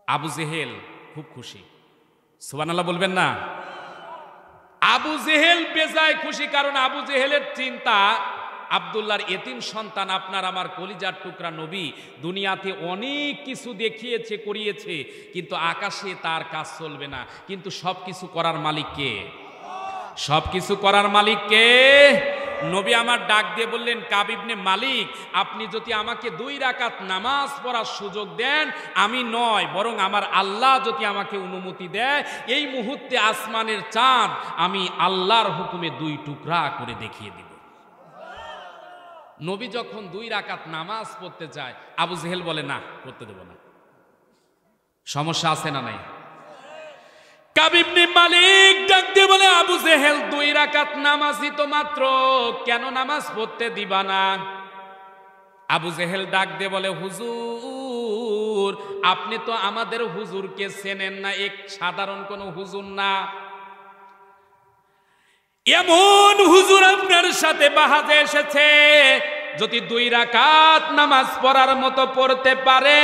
আবু জেহেল খুব খুশি। সুবহানাল্লাহ বলবেন না? আবু জেহেল বেজায় খুশি, কারণ আবু জেহেলের চিন্তা, আব্দুল্লাহর এতিম সন্তান আপনার আমার কলিজার টুকরা নবী দুনিয়াতে অনেক কিছু দেখিয়েছে, করিয়েছে, কিন্তু আকাশে তার কাজ চলবে না। কিন্তু সবকিছু করার মালিক কে? সবকিছু করার মালিক কে? নবী আমার ডাক দিয়ে বললেন, কাব ইবনে মালিক, আপনি যদি আমাকে 2 রাকাত নামাজ পড়ার সুযোগ দেন, আমি নয় বরং আমার আল্লাহ যদি আমাকে অনুমতি দেয়, এই মুহূর্তে আসমানের চাঁদ আমি আল্লাহর হুকুমে 2 টুকরা করে দেখিয়ে দিব। নবী যখন 2 রাকাত নামাজ পড়তে চায়, আবু জেহেল বলে, না, করতে দেব না। সমস্যা আছে না নাই? কাব ইবনে মালিক ডাক দিয়ে বলে, আবু জেহেল 2 রাকাত নামাজই তো মাত্র, কেন নামাজ পড়তে দিবা না? আবু জেহেল ডাক দিয়ে বলে, হুজুর, আপনি তো আমাদের হুজুরকে চেনেন না, এক সাধারণ কোন হুজুর না, এমন হুজুর আপনার সাথে বাহাজে এসেছে, যদি 2 রাকাত নামাজ পড়ার মতো পড়তে পারে,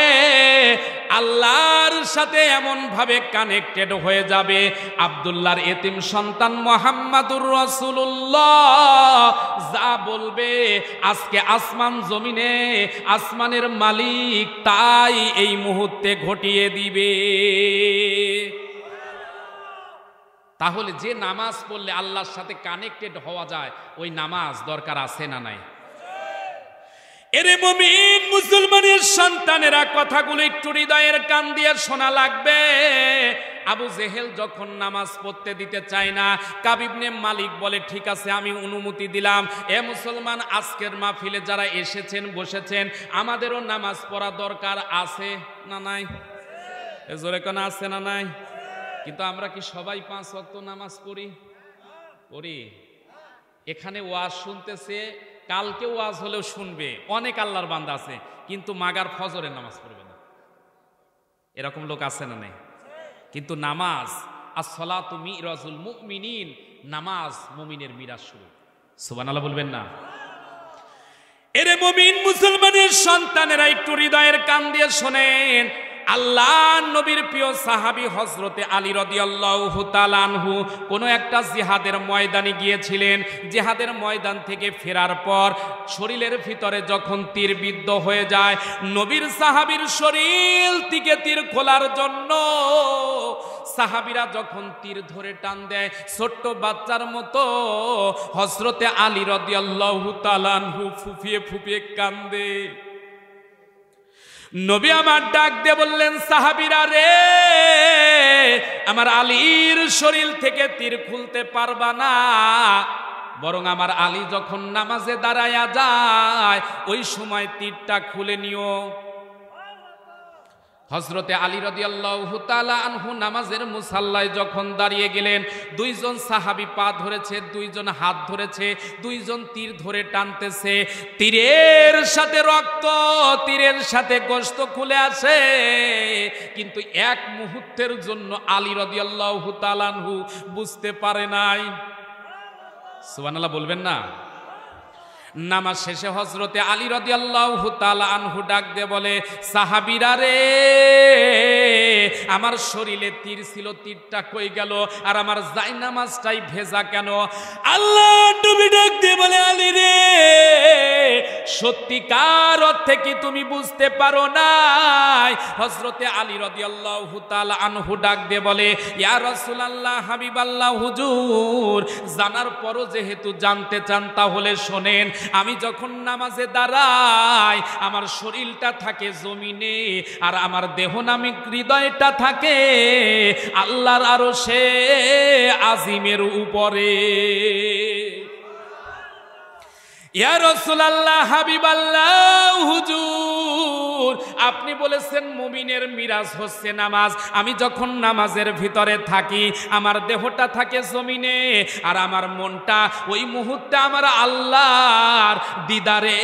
আল্লাহর সাথে এমন ভাবে কানেক্টেড হয়ে যাবে, আব্দুল্লাহর এতিম সন্তান মুহাম্মাদুর রাসূলুল্লাহ যা বলবে, আজকে আসমান জমিনে আসমানের মালিক তাই এই মুহূর্তে ঘটিয়ে দিবে। তাহলে যে নামাজ পড়লে আল্লাহর সাথে কানেক্টেড হওয়া যায়, ওই নামাজ দরকার আছে না নাই? এরে মুমিন মুসলমানের সন্তানেরা, কথাগুলো একটু হৃদয়ের কান দিয়ে শোনা লাগবে। আবু জেহেল যখন নামাজ পড়তে দিতে চায় না, কাব ইবনে মালিক বলে, ঠিক আছে, আমি অনুমতি দিলাম। এ মুসলমান, আজকের মাহফিলে যারা এসেছেন, বসেছেন, আমাদেরও নামাজ পড়া দরকার আছে না নাই? এ জোরে কোন আছে না নাই? কিন্তু আমরা কি সবাই 5 ওয়াক্ত নামাজ পড়ি? পড়ি। এখানে ওয়াজ শুনতেছে, কালকে ওয়াজ হলেও শুনবে, অনেক আল্লাহর বান্দা আছে, কিন্তু মাগার ফজরের নামাজ পড়বে না। এরকম লোক আছে না নাই? কিন্তু নামাজ, as-salatu মিরাজুল মুমিনিন, নামাজ মুমিনের মিরাজ শুরু। সুবহানাল্লাহ বলবেন না? এরে মুমিন মুসলমানের সন্তানেরা একটু হৃদয়ের কান দিয়ে শোনেন। আল্লাহ নবীর প্রিয় সাহাবী হযরতে আলী রাদিয়াল্লাহু তাআলা আনহু কোন একটা জিহাদের ময়দানে গিয়েছিলেন। জিহাদের ময়দান থেকে ফেরার পর শরীরের ভিতরে যখন তীর বিদ্ধ হয়ে যায়, নবীর সাহাবীর শরীর থেকে তীর খোলার জন্য সাহাবীরা যখন তীর ধরে টান দেয়, ছোট্ট বাচ্চার মতো হযরতে আলী রাদিয়াল্লাহু তাআলা আনহু ফুফিয়ে ফুফিয়ে কান্দে। নবী আমার ডাক দিয়ে বললেন, সাহাবীরা রে, আমার আলীর শরীর থেকে তীর খুলতে পারবা না, বরং আমার আলী যখন নামাজে দাঁড়ায়া যায় ওই সময় তীরটা খুলে নিও। হযরতে আলী রাদিয়াল্লাহু তাআলা আনহু নামাজের মুসাল্লায় যখন দাঁড়িয়ে গেলেন, দুইজন সাহাবী পা ধরেছে, দুইজন হাত ধরেছে, দুইজন তীর ধরে টানতেছে। তীরের সাথে রক্ত, তীরের সাথে গোশত খুলে আসে, কিন্তু এক মুহূর্তের জন্য আলী রাদিয়াল্লাহু তাআলা আনহু বুঝতে পারে নাই। সুবহানাল্লাহ বলবেন না? নামাজ শেষে হযরতে আলী রাদিয়াল্লাহু তাআলা আনহু ডাক দিয়ে বলে, সাহাবীরা রে, আমার শরীরে তীর ছিল, তীরটা কই গেল? আর আমার জায়নামাজটাই ভেজা কেন? আল্লাহ নবী ডাক দিয়ে বলে, আলী রে, সত্যিকার অর্থে কি তুমি বুঝতে পারো নাই? হযরতে আলী রাদিয়াল্লাহু তাআলা আনহু ডাক দিয়ে বলে, ইয়া রাসূলুল্লাহ, হাবিবাল্লাহ, হুজুর, জানার পরও যেহেতু জানতে চান তাহলে শোনেন। আমি যখন নামাজে দাঁড়াই আমার শরীরটা থাকে জমিনে, আর আমার দেহ নামিক হৃদয়টা থাকে আল্লাহর আরশে আজিমের উপরে। ইয়া রাসূলুল্লাহ, হাবিবাল্লাহ, হুজুর, আপনি বলেছেন মুমিনের মিরাজ হচ্ছে নামাজ। আমি যখন নামাজের ভিতরে থাকি আমার দেহটা থাকে জমিনে, আর আমার মনটা ওই মুহূর্তে আমার আল্লাহর দিদারে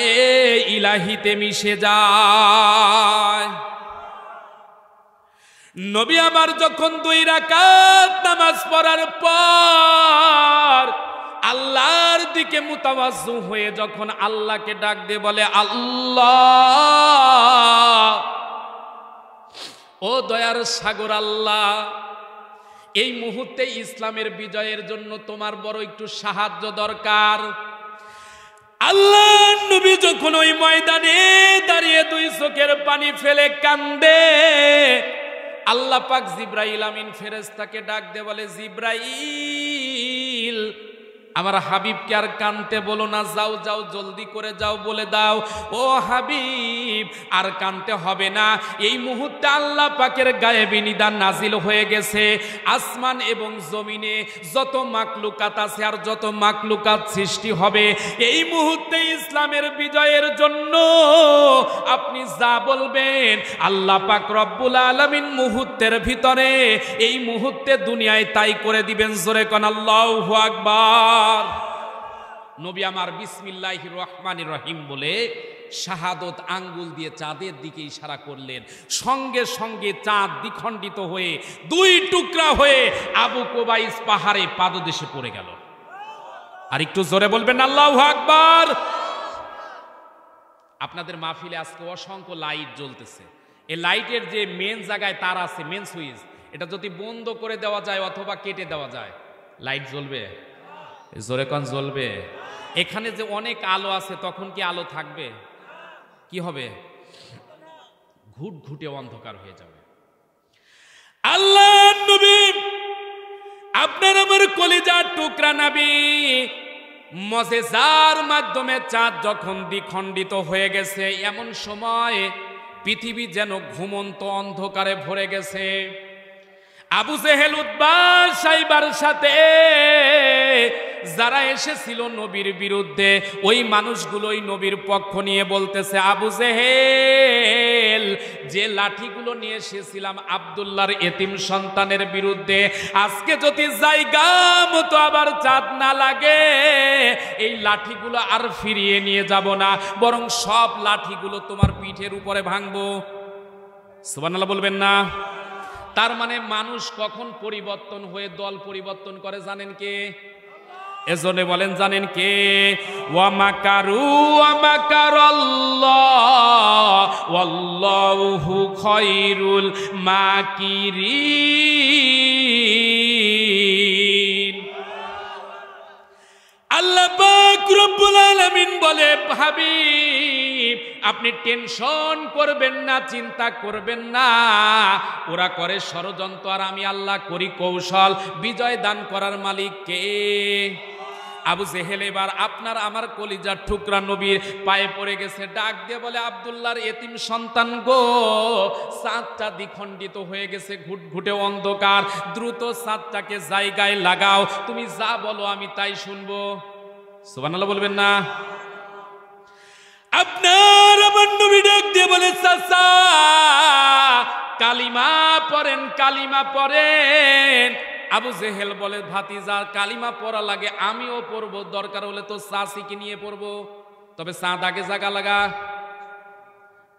ইলাহিতে মিশে যায়। নবী আমার যখন 2 রাকাত নামাজ পড়ার পর আল্লাহর দিকে মুতাওয়াজ্জু হয়ে যখন আল্লাহকে ডাক দিয়ে বলে, আল্লাহ, ও দয়ার সাগর আল্লাহ, এই মুহূর্তে ইসলামের বিজয়ের জন্য তোমার বড় একটু সাহায্য দরকার। আল্লাহ নবী যখন ওই ময়দানে দাঁড়িয়ে 2 চোখের পানি ফেলে কান্দে, আল্লাহ পাক জিবরাইল আমিন ফেরেশতাকে ডাক দিয়ে বলে, জিবরাইল, আমার হাবিবকে আর কানতে বলো না, যাও যাও জলদি করে যাও, বলে দাও, ও হাবিব আর কানতে হবে না। এই মুহূর্তে আল্লাহ পাকের গায়েবী নিদান নাজিল হয়ে গেছে। আসমান এবং জমিনে যত মাকলুকাত আছে আর যত মাকলুকাত সৃষ্টি হবে, এই মুহূর্তে ইসলামের বিজয়ের জন্য আপনি যা বলবেন আল্লাহ পাক রব্বুল আলামিন মুহূর্তের ভিতরে, এই মুহূর্তে দুনিয়ায় তাই করে দিবেন। জোরে কোন আল্লাহু আকবার। নবী আমার বিসমিল্লাহির রহমানির রহিম বলে শাহাদত আঙ্গুল দিয়ে চাঁদের দিকে ইশারা করলেন। সঙ্গে সঙ্গে চাঁদ দ্বিখণ্ডিত হয়ে 2 টুকরা হয়ে আবু কুবাইস পাহাড়ে পাদদেশে পড়ে গেল। আর একটু জোরে বলবেন আল্লাহু আকবার। আপনাদের মাহফিলে আজকে অসংখ্য লাইট জ্বলতেছে। এই লাইটের যে মেন জায়গায় তার আছে, মেন সুইচ, এটা যদি বন্ধ করে দেওয়া যায় অথবা কেটে দেওয়া যায়, লাইট জ্বলবে? জোরে কোন জ্বলবে? এখানে যে অনেক আলো আছে তখন কি আলো থাকবে? কি হবে? ঘুটঘুটে অন্ধকার হয়ে যাবে। আল্লাহ নবী, আপনার আমার কলিজার টুকরা নবী, মুজিজার মাধ্যমে চাঁদ যখন দ্বিখণ্ডিত হয়ে গেছে, এমন সময় পৃথিবী যেন ঘুমন্ত অন্ধকারে ভরে গেছে। আবু জেহেল, উতবা, সাইবার সাথে যারা এসেছিল নবীর বিরুদ্ধে, ওই মানুষগুলোই নবীর পক্ষ নিয়ে বলতেছে, আবু জেহেল, যে লাঠিগুলো নিয়ে এসেছিলাম আব্দুল্লাহর এতিম সন্তানের বিরুদ্ধে, আজকে যদি জায়গা মতো আবার চাঁদ না লাগে, এই লাঠিগুলো আর ফিরিয়ে নিয়ে যাব না, বরং সব লাঠিগুলো তোমার পিঠের উপরে ভাঙবো। সুবহানাল্লাহ বলবেন না? তার মানে মানুষ কখন পরিবর্তন হয়ে দল পরিবর্তন করে জানেন কে? এজন্য বলেন জানেন কে? ওয়া মাকারু ওয়া মাকারাল্লাহ ওয়াল্লাহু খায়রুল মাকিরিন। আল্লাহ পাক রব্বুল আলামিন বলে, হাবিব আপনি টেনশন করবেন না, চিন্তা করবেন না, ওরা করে ষড়যন্ত্র আর আমি আল্লাহ করি কৌশল। বিজয় দান করার মালিক কে? আবু জেহেল এবার আপনার আমার কলিজার টুকরা নবীর পায়ে পড়ে গেছে, ডাক দিয়ে বলে, আব্দুল্লাহর এতিম সন্তান গো, চাঁদটা দ্বিখণ্ডিত হয়ে গেছে, ঘুটঘুটে অন্ধকার, দ্রুত চাঁদটাকে জায়গায় লাগাও, তুমি যা বলো আমি তাই শুনবো। সুবহানাল্লাহ বলবেন না? আপনার আমার নবী ডাক দিয়ে বলে, চাচা কালিমা পড়েন, কালিমা পড়েন। আবু জেহেল বলে, ভাতিজা কালিমা পড়া লাগে, আমিও পড়বো, দরকার হলে তো চাচিকে নিয়ে পড়বো, তবে চাঁদ আগে জায়গা লাগা।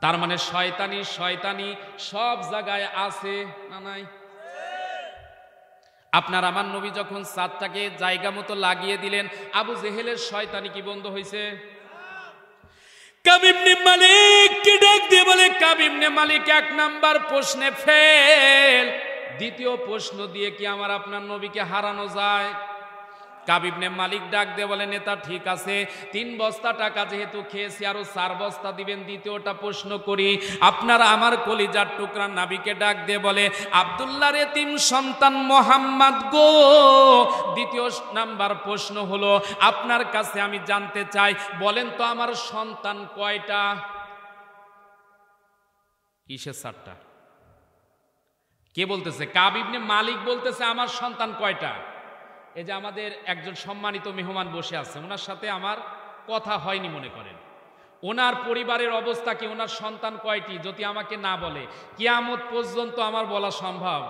তার মানে শয়তানি শয়তানি সব জায়গায় আছে না নাই? আপনার আমার নবী যখন চাঁদটাকে জায়গা মতো লাগিয়ে দিলেন, আবু জেহেলের শয়তানি কি বন্ধ হয়েছে? কাব ইবনে মালিক কে ডাক দিয়ে বলে, কাব ইবনে মালিক এক নাম্বার প্রশ্নে ফেল, দ্বিতীয় প্রশ্ন দিয়ে কি আমার আপনার নবীকে হারানো যায়? কাব ইবনে মালিক ডাক দিয়ে বলে, নেতা ঠিক আছে, 3 বস্তা টাকা যেহেতু খেয়েছি আরো 4 বস্তা দিবেন, দ্বিতীয়টা প্রশ্ন করি। আপনার আমার কলিজার টুকরা নবীকে ডাক দিয়ে বলে, আব্দুল্লাহর এতিম সন্তান মোহাম্মদ গো, দ্বিতীয় নাম্বার প্রশ্ন হলো আপনার কাছে আমি জানতে চাই, বলেন তো আমার সন্তান কয়টা? কিসের 4টা? কে বলতেছে? কাব ইবনে মালিক বলতেছে আমার সন্তান কয়টা। এই যে আমাদের একজন সম্মানিত মেহমান বসে আছে, ওনার সাথে আমার কথা হয়নি মনে করেন, ওনার পরিবারের অবস্থা কি, ওনার সন্তান কয়টি যদি আমাকে না বলে, কিয়ামত পর্যন্ত আমার বলা সম্ভব?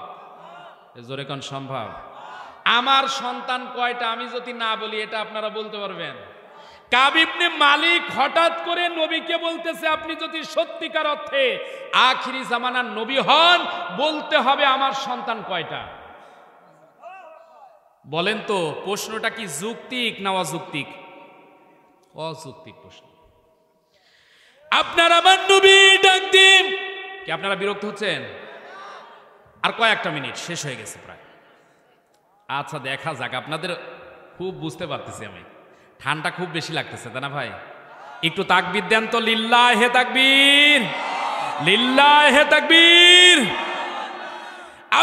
জোরে কোন সম্ভব? আমার সন্তান কয়টা আমি যদি না বলি, এটা আপনারা বলতে পারবেন? কাব ইবনে মালিক হঠাৎ করে নবীকে বলতেছে, আপনি যদি সত্যিকার অর্থে আখিরি জামানার নবী হন, বলতে হবে আমার সন্তান কয়টা। বলেন তো প্রশ্নটা কি যৌক্তিক না অযৌক্তিক? অযৌক্তিক প্রশ্ন। আপনার আমার নবী ডাক দিন, কি আপনারা বিরক্ত হচ্ছেন? আর কয়েকটা মিনিট, শেষ হয়ে গেছে প্রায়। আচ্ছা দেখা যাক, আপনাদের খুব বুঝতে পারতেছি আমি, ঠান্ডা খুব বেশি লাগতেছে তাই না ভাই? একটু তাকবীর দেন তো, লিল্লাহে তাকবীর, লিল্লাহে তাকবীর।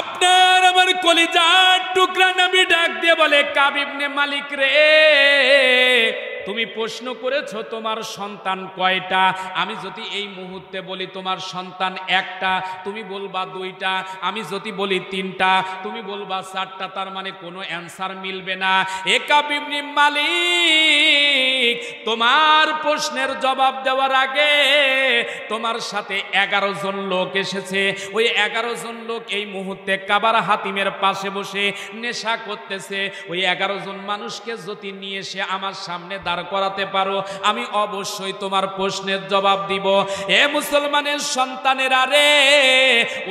আপনার আমার কলিজার টুকরা নবী ডাক দিয়ে বলে, কাব ইবনে মালিক রে, তুমি প্রশ্ন করেছো তোমার সন্তান কয়টা, আমি যদি এই মুহূর্তে বলি তোমার সন্তান একটা, তুমি বলবা 2টা, আমি যদি বলি 3টা, তুমি বলবা 4টা, তার মানে কোনো অ্যান্সার মিলবে না। এ কাব ইবনে মালিক, তোমার প্রশ্নের জবাব দেওয়ার আগে তোমার সাথে 11 জন লোক এসেছে, ওই 11 জন লোক এই মুহূর্তে কাবার হাতিমের পাশে বসে নেশা করতেছে, ওই 11 জন মানুষকে যদি নিয়ে এসে আমার সামনে দাঁড় করাতে পারো, আমি অবশ্যই তোমার প্রশ্নের জবাব দিব। এ মুসলমানের সন্তানেরা রে,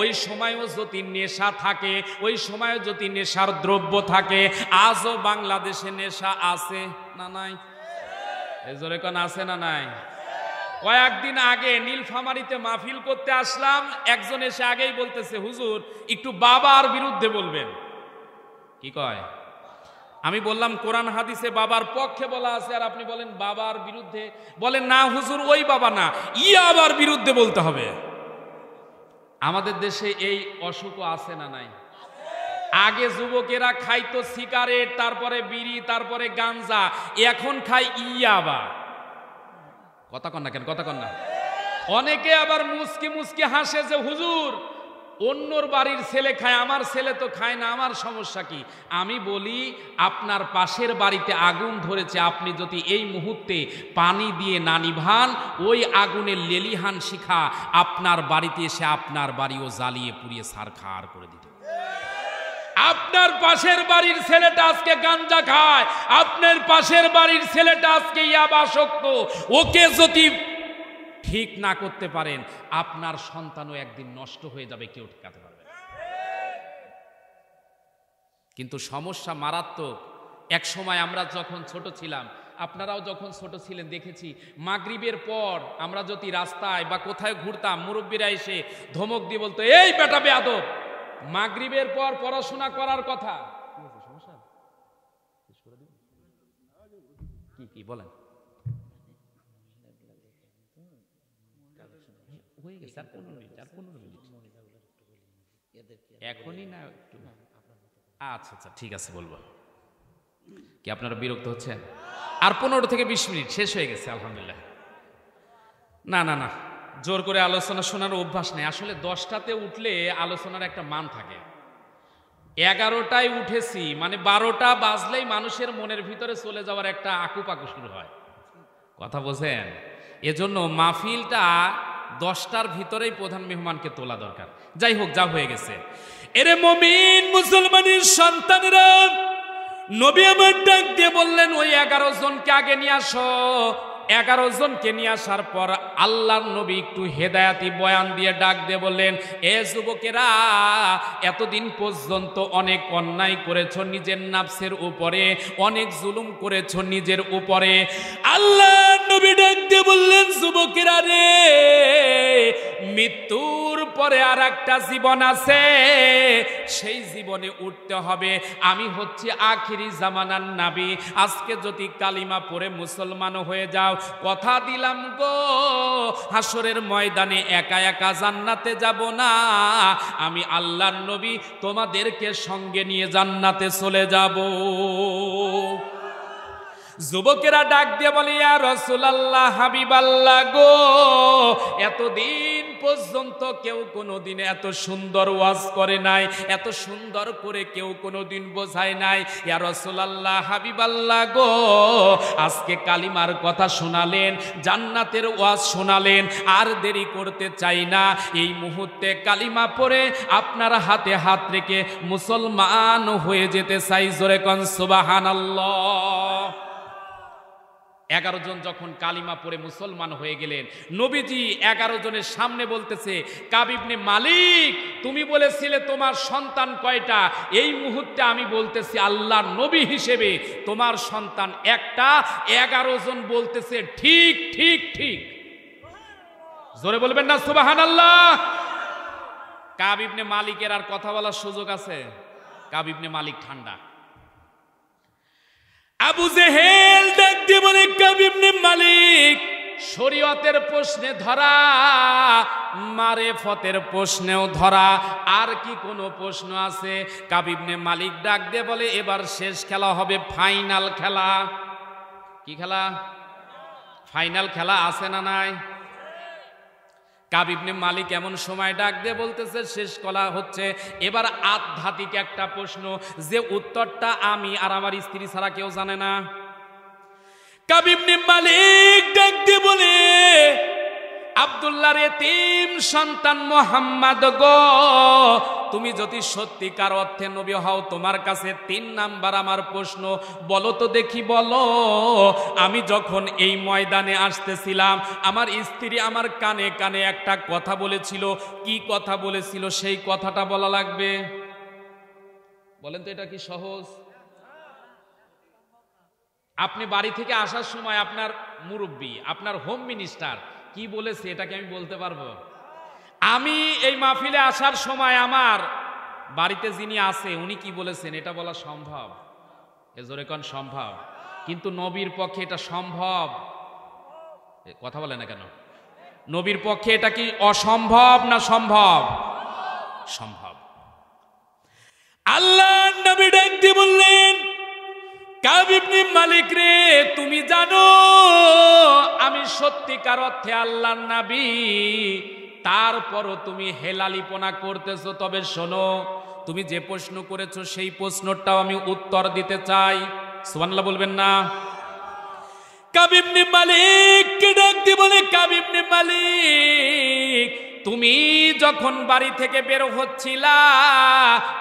ওই সময়ও যদি নেশা থাকে, ওই সময়ও যদি নেশার দ্রব্য থাকে, আজও বাংলাদেশে নেশা আছে না নাই? এজোরে কোন আছে না নাই? কয়েকদিন আগে নীলফামারীতে মাহফিল করতে আসলাম, একজন এসে আগেই বলতেছে, হুজুর একটু বাবার বিরুদ্ধে বলবেন। কি কয়? আমি বললাম কোরআন হাদিসে বাবার পক্ষে বলা আছে, আর আপনি বলেন বাবার বিরুদ্ধে। বলেন না হুজুর ওই বাবা না, ইয়াবার বিরুদ্ধে বলতে হবে। আমাদের দেশে এই অসুখও আছে না নাই? আগে যুবকেরা খাইতো সিগারেট, তারপরে বিড়ি, তারপরে গাঞ্জা, এখন খায় ইয়াবা। কথা কন না কেন? কথা কন না। অনেকে আবার মুসকি মুসকি হাসে যে হুজুর অন্যর বাড়ির ছেলে খায়, আমার ছেলে তো খায় না, আমার সমস্যা কি? আমি বলি আপনার পাশের বাড়িতে আগুন ধরেছে, আপনি যদি এই মুহূর্তে পানি দিয়ে না নিভান, ওই আগুনের লেলিহান শিখা আপনার বাড়িতে এসে আপনার বাড়িও জ্বালিয়ে পুড়িয়ে ছারখার করে দিত। আপনার পাশের বাড়ির ছেলেটা আজকে গাঞ্জা খায়, আপনার পাশের বাড়ির ছেলেটা আজকে ইয়াবাসক্ত, ওকে যদি ঠিক না করতে পারেন, আপনার সন্তানও একদিন নষ্ট হয়ে যাবে, কেউ ঠেকাতে পারবে না। কিন্তু সমস্যা মারাত্মক, এক সময় আমরা যখন ছোট ছিলাম, আপনারাও যখন ছোট ছিলেন দেখেছি, মাগরিবের পর আমরা যদি রাস্তায় বা কোথায় ঘুরতাম, মুরব্বীরা এসে ধমক দিয়ে বলতো, এই বেটা বেয়াদব, মাগরিবের পর পড়াশোনা করার কথা। কি বলেন? হয়ে গেছে, আর 15 মিনিট, আর 15 মিনিট এখনই না একটু? আচ্ছা আচ্ছা, ঠিক আছে, বলবো। কি আপনারা বিরক্ত হচ্ছেন? আর 15 থেকে 20 মিনিট, শেষ হয়ে গেছে আলহামদুলিল্লাহ। না না না, জোর করে আলোচনা শোনার অভ্যাস নেই। আসলে 10টাতে উঠলে আলোচনার একটা মান থাকে। 11টায় উঠেছি মানে 12টা বাজলেই মানুষের মনের ভিতরে চলে যাওয়ার একটা আকুপাকু শুরু হয়। কথা বোঝেন? এজন্য মাহফিলটা 10টার ভিতরেই প্রধান মেহমানকে তোলা দরকার। যাই হোক, যা হয়ে গেছে। এরে মুমিন মুসলমানের সন্তানেরা, নবী আমার ডাক দিয়ে বললেন, ওই 11 জনকে আগে নিয়ে আসো। 11 জনকে নিয়ে আসার পর আল্লাহর নবী একটু হেদায়াতি বয়ান দিয়ে ডাক দিয়ে বললেন, এ যুবকেরা, এতদিন পর্যন্ত অনেক অন্যায় করেছো নিজের নাফসের উপরে, অনেক জুলুম করেছো নিজের উপরে। আল্লাহর নবী ডাক দিয়ে বললেন, যুবকেরা রে, মৃত্যুর পরে আর একটা জীবন আছে, সেই জীবনে উঠতে হবে। আমি হচ্ছি আখিরি জামানার নবী। আজকে যদি কালিমা পড়ে মুসলমান হয়ে যাও, কথা দিলাম গো, হাসরের ময়দানে একা একা জান্নাতে যাব না, আমি আল্লাহর নবী তোমাদেরকে সঙ্গে নিয়ে জান্নাতে চলে যাব। যুবকেরা ডাক দিয়ে বলে, ইয়া রাসূলুল্লাহ, হাবিবাল্লাহ গো, এতদিন পর্যন্ত কেউ কোনোদিন এত সুন্দর ওয়াজ করে নাই, এত সুন্দর করে কেউ কোনোদিন বোঝায় নাই। ইয়া রাসূলুল্লাহ, হাবিবাল্লাহ গো, আজকে কালিমার কথা শোনালেন, জান্নাতের ওয়াজ শোনালেন, আর দেরি করতে চাই না, এই মুহূর্তে কালিমা পড়ে আপনার হাতে হাত রেখে মুসলমান হয়ে যেতে চাই। জোরে কোন সুবহানাল্লাহ। 11 জন যখন কালিমা পড়ে মুসলমান হয়ে গেলেন, নবীজি 11 জনের সামনে বলতেছে, কাব ইবনে মালিক, তুমি বলেছিলে তোমার সন্তান কয়টা? এই মুহূর্তে আমি বলতেছি আল্লাহর নবী হিসেবে তোমার সন্তান একটা। 11 জন বলতেছে, ঠিক ঠিক ঠিক। জোরে বলবেন না সুবহানাল্লাহ? কাব ইবনে মালিকের আর কথা বলার সুযোগ আছে? কাব ইবনে মালিক ঠান্ডা। আবু জেহেল ডাক দিয়ে বলে, কাব ইবনে মালিক, শরীয়তের প্রশ্নে ধরা, মারেফতের প্রশ্নেও ধরা, আর কি কোনো প্রশ্ন আছে? কাব ইবনে মালিক ডাক দিয়ে বলে, এবার শেষ খেলা হবে, ফাইনাল খেলা। কি খেলা? ফাইনাল খেলা আছে না নাই? কাব ইবনে মালিক এমন সময় ডাক দিয়ে বলতেছে, শেষ খেলা হচ্ছে এবার আধ্যাত্মিক একটা প্রশ্ন, যে উত্তরটা আমি আর আমার স্ত্রী ছাড়া কেউ জানে না। কাব ইবনে মালিক ডাক দিয়ে বলে, আব্দুল্লাহর এতিম সন্তান মুহাম্মদ গো, তুমি যদি সত্যিকার অর্থে নবী হও, তোমার কাছে 3 নাম্বার আমার প্রশ্ন, বলো তো দেখি, বলো। আমি যখন এই ময়দানে আসতেছিলাম, আমার স্ত্রী আমার কানে কানে একটা কথা বলেছিল। কি কথা বলেছিল? সেই কথাটা বলা লাগবে। বলেন তো, এটা কি সহজ? আপনি বাড়ি থেকে আসার সময় আপনার মুরব্বী, আপনার হোম মিনিস্টার কি বলেছে, এটাকে আমি বলতে পারবো? আমি এই মাহফিলে আসার সময় আমার বাড়িতে যিনি আছে উনি কি বলেছেন, এটা বলা সম্ভব? জোরে কোন সম্ভব? কিন্তু নবীর পক্ষে এটা সম্ভব? কথা বলে না কেন? নবীর পক্ষে এটা কি অসম্ভব না সম্ভব? সম্ভব। আল্লাহর নবী ডাক দিয়ে বললেন, কাব ইবনে মালিক রে, তুমি জানো আমি সত্যিকার অর্থে আল্লাহর নবী, তারপরও তুমি হেলালিপনা করতেছো। তবে শোনো, তুমি যে প্রশ্ন করেছো সেই প্রশ্নটাও আমি উত্তর দিতে চাই। সুবহানাল্লাহ বলবেন না? কাব ইবনে মালিক কে ডাক দিয়ে বলে, কাব ইবনে মালিক, তুমি যখন বাড়ি থেকে বের হচ্ছিলা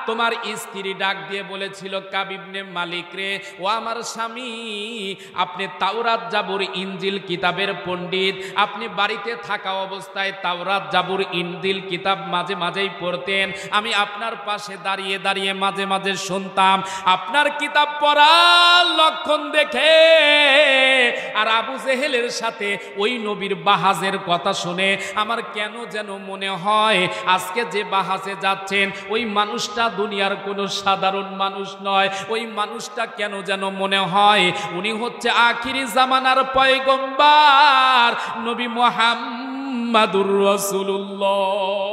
তোমার স্ত্রী ডাক দিয়ে বলেছিল কাব ইবনে মালিক রে, ও আমার স্বামী, আপনি তাওরাত জাবুর ইনজিল কিতাবের পণ্ডিত, আপনি বাড়িতে থাকা অবস্থায় তাওরাত জাবুর ইনজিল কিতাব মাঝে মাঝেই পড়তেন, আমি আপনার পাশে দাঁড়িয়ে দাঁড়িয়ে মাঝে মাঝে শুনতাম আপনার কিতাব পড়ার লক্ষণ দেখে আর আবু জেহেলের সাথে ওই নবীর বাহাজের কথা শুনে আমার কেন যেন মনে হয় আজকে যে বাহাজে যাচ্ছেন ওই মানুষটা দুনিয়ার কোনো সাধারণ মানুষ নয়, ওই মানুষটা কেন যেন মনে হয় উনি হচ্ছে আখিরি জামানার পয়গম্বর নবী মুহাম্মাদুর রাসূলুল্লাহ।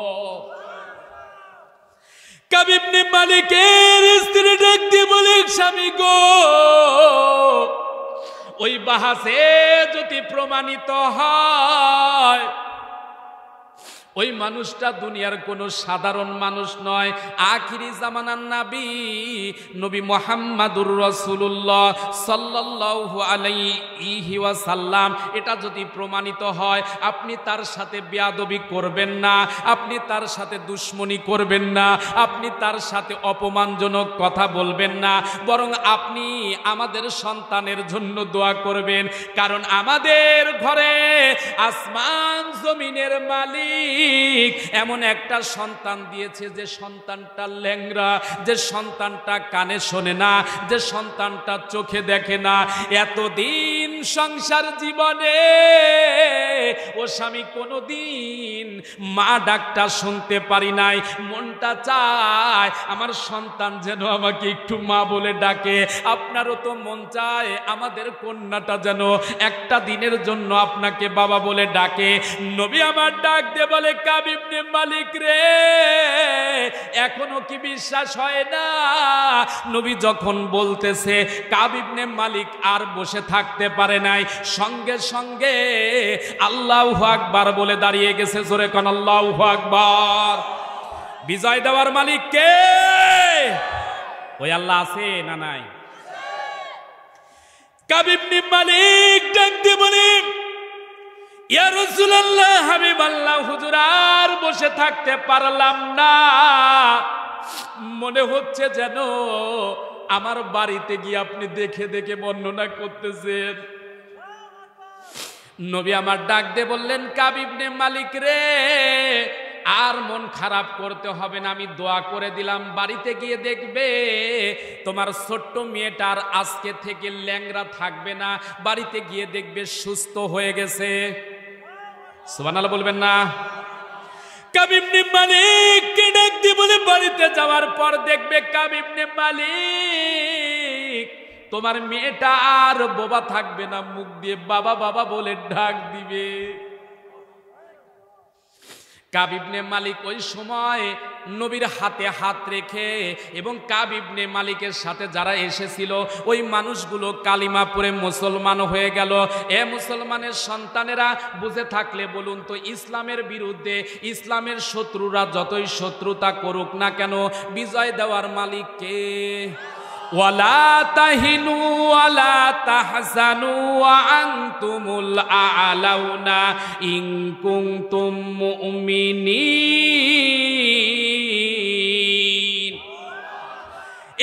কাব ইবনে মালিকের স্ত্রী ডাক দিয়ে বলে, স্বামী গো, ওই বাহাসে যদি প্রমাণিত হয় ওই মানুষটা দুনিয়ার কোনো সাধারণ মানুষ নয়, আখিরি জামানার নবী নবী মুহাম্মাদুর রাসূলুল্লাহ সাল্লাল্লাহু আলাইহি ওয়াসাল্লাম, এটা যদি প্রমাণিত হয় আপনি তার সাথে বেয়াদবি করবেন না, আপনি তার সাথে দুশমনি করবেন না, আপনি তার সাথে অপমানজনক কথা বলবেন না, বরং আপনি আমাদের সন্তানের জন্য দোয়া করবেন, কারণ আমাদের ঘরে আসমান জমিনের মালিক এমন একটা সন্তান দিয়েছে যে সন্তানটা ল্যাংড়া, যে সন্তানটা কানে শোনে না, যে সন্তানটা চোখে দেখে না। এতদিন সংসার জীবনে ও স্বামী কোনোদিন মা ডাকটা শুনতে পারি নাই, মনটা চায় আমার সন্তান যেন আমাকে একটু মা বলে ডাকে। আপনারও তো মন চায় আমাদের কন্যাটা যেন একটা দিনের জন্য আপনাকে বাবা বলে ডাকে। নবী আমার ডাক দিয়ে বলে, কাব ইবনে মালিক রে, এখনো কি বিশ্বাস হয় না? নবী যখন বলতেছে কাব ইবনে মালিক আর বসে থাকতে পারে নাই, সঙ্গে সঙ্গে আল্লাহু আকবার বলে দাঁড়িয়ে গেছে। জোরে কোন আল্লাহু আকবার। বিজয় দেওয়ার মালিক কে? ওই আল্লাহ আছে না নাই? কাব ইবনে মালিক ডাক দিয়ে বলে, ইয়া রাসূলুল্লাহ, হাবিবাল্লাহ, হুজুর আর বসে থাকতে পারলাম না, মনে হচ্ছে যেন আমার বাড়িতে গিয়ে আপনি দেখে দেখে বর্ণনা করতেছেন। নবী আমার ডাক দিয়ে বললেন, কাব ইবনে মালিক রে, আর মন খারাপ করতে হবে না, আমি দোয়া করে দিলাম, বাড়িতে গিয়ে দেখবে তোমার ছোট্ট মেয়েটার আজকে থেকে ল্যাংড়া থাকবে না, বাড়িতে গিয়ে দেখবে সুস্থ হয়ে গেছে। সুবহানাল্লাহ বলবেন না? কাব ইবনে মালিক কে ডাক দিয়ে বলে, বাড়িতে যাওয়ার পর দেখবে কাব ইবনে মালিক তোমার মেয়েটা আর বোবা থাকবে না, মুখ দিয়ে বাবা বাবা বলে ডাক দিবে। কাব ইবনে মালিক ওই সময় নবীর হাতে হাত রেখে এবং কাব ইবনে মালিকের সাথে যারা এসেছিল ওই মানুষগুলো কালিমা পড়ে মুসলমান হয়ে গেল। এ মুসলমানের সন্তানেরা, বুঝে থাকলে বলুন তো, ইসলামের বিরুদ্ধে ইসলামের শত্রুরা যতই শত্রুতা করুক না কেন, বিজয় দেওয়ার মালিক কে? ওয়ালা তাহিনু ওয়ালা তাহজানু ওয়া আনতুমুল আ'লাউনা ইন কুনতুম মুমিনিন।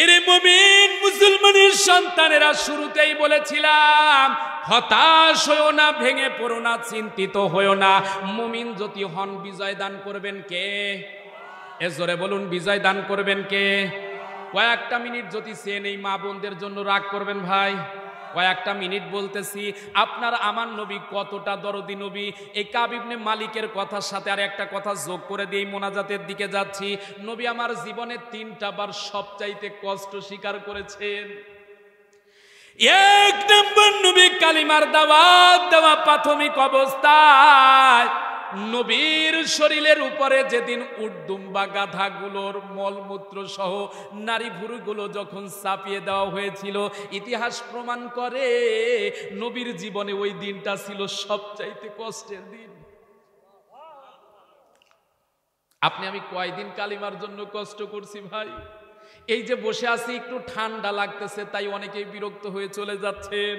এরে মুমিন মুসলমানের সন্তানেরা, শুরুতেই বলেছিলাম হতাশ হয়ো না, ভেঙে পড়ো না, চিন্তিত হয়ো না। মুমিন যদি হন বিজয় দান করবেন কে? এ জোরে বলুন, বিজয় দান করবেন কে? কয়েকটা মিনিট যদি চেন এই মা বোনদের জন্য রাগ করবেন ভাই, কয়েকটা মিনিট বলতেছি। আপনার আমার নবী কতটা দরদি নবী। এই কাব ইবনে মালিকের কথার সাথে আর একটা কথা যোগ করে দিয়ে মোনাজাতের দিকে যাচ্ছি। নবী আমার জীবনে 3টা বার সবচাইতে কষ্ট স্বীকার করেছেন। এক নম্বর, নবী কালিমার দাওয়াত দেওয়া প্রাথমিক অবস্থায় নবীর শরীরের উপরে যেদিন উটদুম্বা গাধাগুলোর মলমূত্র সহ নারী ভুরুগুলো যখন চাপিয়ে দেওয়া হয়েছিল, ইতিহাস প্রমাণ করে নবীর জীবনে ওই দিনটা ছিল সবচাইতে কষ্টের দিন। আপনি আমি কয়দিন কালিমার জন্য কষ্ট করছি ভাই। এই যে বসে আছি, একটু ঠান্ডা লাগতেছে তাই অনেকেই বিরক্ত হয়ে চলে যাচ্ছেন।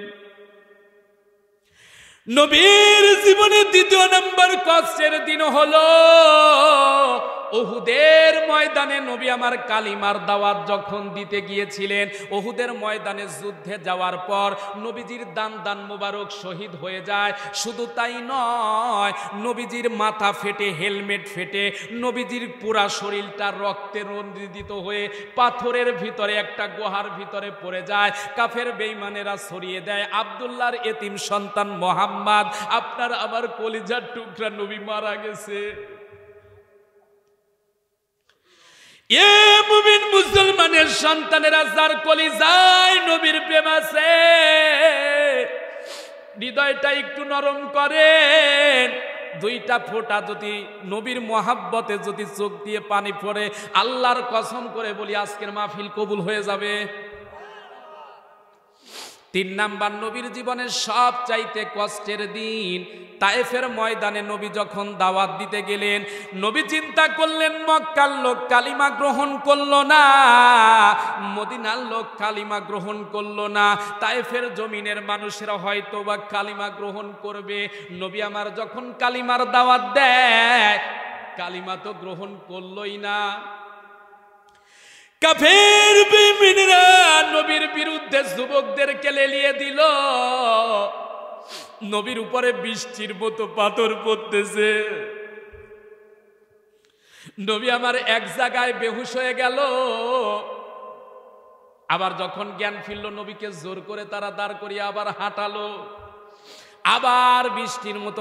নবীর জীবনে দ্বিতীয় নম্বর কষ্টের দিন হলো উহুদের ময়দানে। নবী আমার কালিমার দাওয়াত যখন দিতে গিয়েছিলেন, উহুদের ময়দানে যুদ্ধে যাওয়ার পর নবীজির দান মোবারক শহীদ হয়ে যায়। শুধু তাই নয়, নবীজির মাথা ফেটে, হেলমেট ফেটে, নবীজির পুরা শরীরটা রক্তে রঞ্জিত হয়ে পাথরের ভিতরে একটা গুহার ভিতরে পড়ে যায়। কাফের বেঈমানেরা ছড়িয়ে দেয় আব্দুল্লাহর এতিম সন্তান মোহাম্মদ, আপনার আবার কলিজার টুকরা নবী মারা গেছে। এ মুমিন মুসলমানের সন্তানেরা যার কলিজায় নবীর প্রেম আছে, হৃদয়টা একটু নরম করেন। দুইটা ফোঁটা যদি নবীর মহাব্বতে যদি চোখ দিয়ে পানি পড়ে, আল্লাহর কসম করে বলি আজকের মাহফিল কবুল হয়ে যাবে। 3 নাম্বার নবীর জীবনের সব চাইতে কষ্টের দিন তায়েফের ময়দানে নবী যখন দাওয়াত দিতে গেলেন, নবী চিন্তা করলেন মক্কার লোক কালিমা গ্রহণ করলো না, মদিনার লোক কালিমা গ্রহণ করলো না, তায়েফের জমিনের মানুষেরা হয়তো বা কালিমা গ্রহণ করবে। নবী আমার যখন কালিমার দাওয়াত দেয়, কালিমা তো গ্রহণ করলোই না। কাফের বেঈমানেরা নবীর বিরুদ্ধে যুবকদেরকে লেলিয়ে দিল। নবীর উপরে বৃষ্টির মতো পাথর পড়তেছে। নবী আমার এক জায়গায় বেহুশ হয়ে গেল। আবার যখন জ্ঞান ফিরল, নবীকে জোর করে তারা দাঁড় করিয়ে আবার হাঁটালো। আবার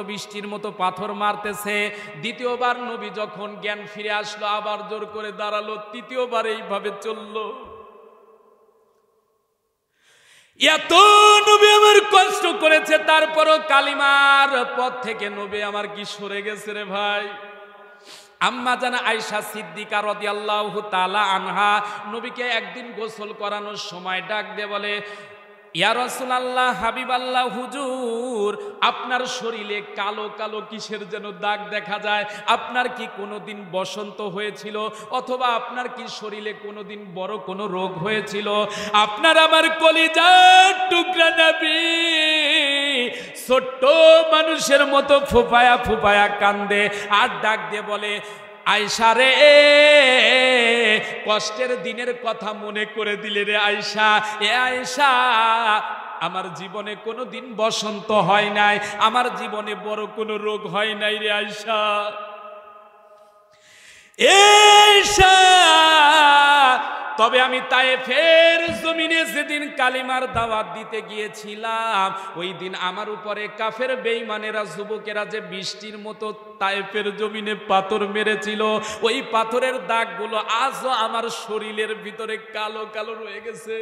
বৃষ্টির মতো পাথর মারতেছে। দ্বিতীয়বার নবী যখন জ্ঞান ফিরে আসলো, আবার জোর করে দাঁড়ালো। তৃতীয়বার এইভাবে চললো। এত নবী আমার কষ্ট করেছে, তারপরও কালিমার পথ থেকে নবী আমার কি সরে গেছে রে ভাই। আম্মা জানা আয়েশা সিদ্দিকা রাদিয়াল্লাহু তাআলা আনহা নবীকে একদিন গোসল করানোর সময় ডাক দিয়ে বলে, ইয়া রাসূলুল্লাহ, হাবিবাল্লাহ, হুজুর আপনার শরীরে কালো কালো কিসের যেন দাগ দেখা যায়। আপনার কি কোনোদিন বসন্ত হয়েছিল, অথবা আপনার কি শরীরে কোনোদিন বড় কোনো রোগ হয়েছিল? আপনার আমার কলিজার টুকরা নবী ছোট্ট মানুষের মতো ফুপায়া ফুপায়া কান্দে আর ডাক দিয়ে বলে, আয়েশা রে, কষ্টের দিনের কথা মনে করে দিলে রে আয়েশা। এ আয়েশা, আমার জীবনে কোনো দিন বসন্ত হয় নাই, আমার জীবনে বড় কোনো রোগ হয় নাই রে আয়েশা। আয়েশা, তবে আমি তায়েফের জমিনে যেদিন কালিমার দাওয়াত দিতে গিয়েছিলাম, ওই দিন আমার উপরে কাফের বেঈমানেরা যুবকেরা যে বৃষ্টির মতো তায়েফের জমিনে পাথর মেরেছিল, ওই পাথরের দাগগুলো আজও আমার শরীরের ভিতরে কালো কালো রয়ে গেছে।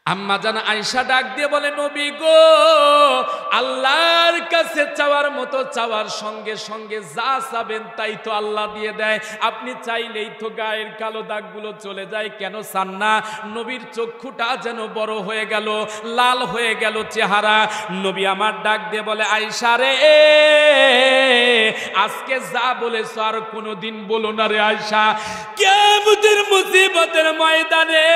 আম্মা জান আয়েশা ডাক দিয়ে বলে, নবী গো, আল্লাহর কাছে চাওয়ার মতো চাওয়ার সঙ্গে সঙ্গে যা চাবেন তাই তো আল্লাহ দিয়ে দেয়। আপনি চাইলেই তো গায়ের কালো দাগগুলো চলে যায়, কেন চান না? নবীর চক্ষুটা যেন বড় হয়ে গেল, লাল হয়ে গেল চেহারা। নবী আমার ডাক দিয়ে বলে, আয়েশা রে, আজকে যা বলেছ আর কোনোদিন বলো না রে আয়েশা। কিয়ামতের মুসিবতের ময়দানে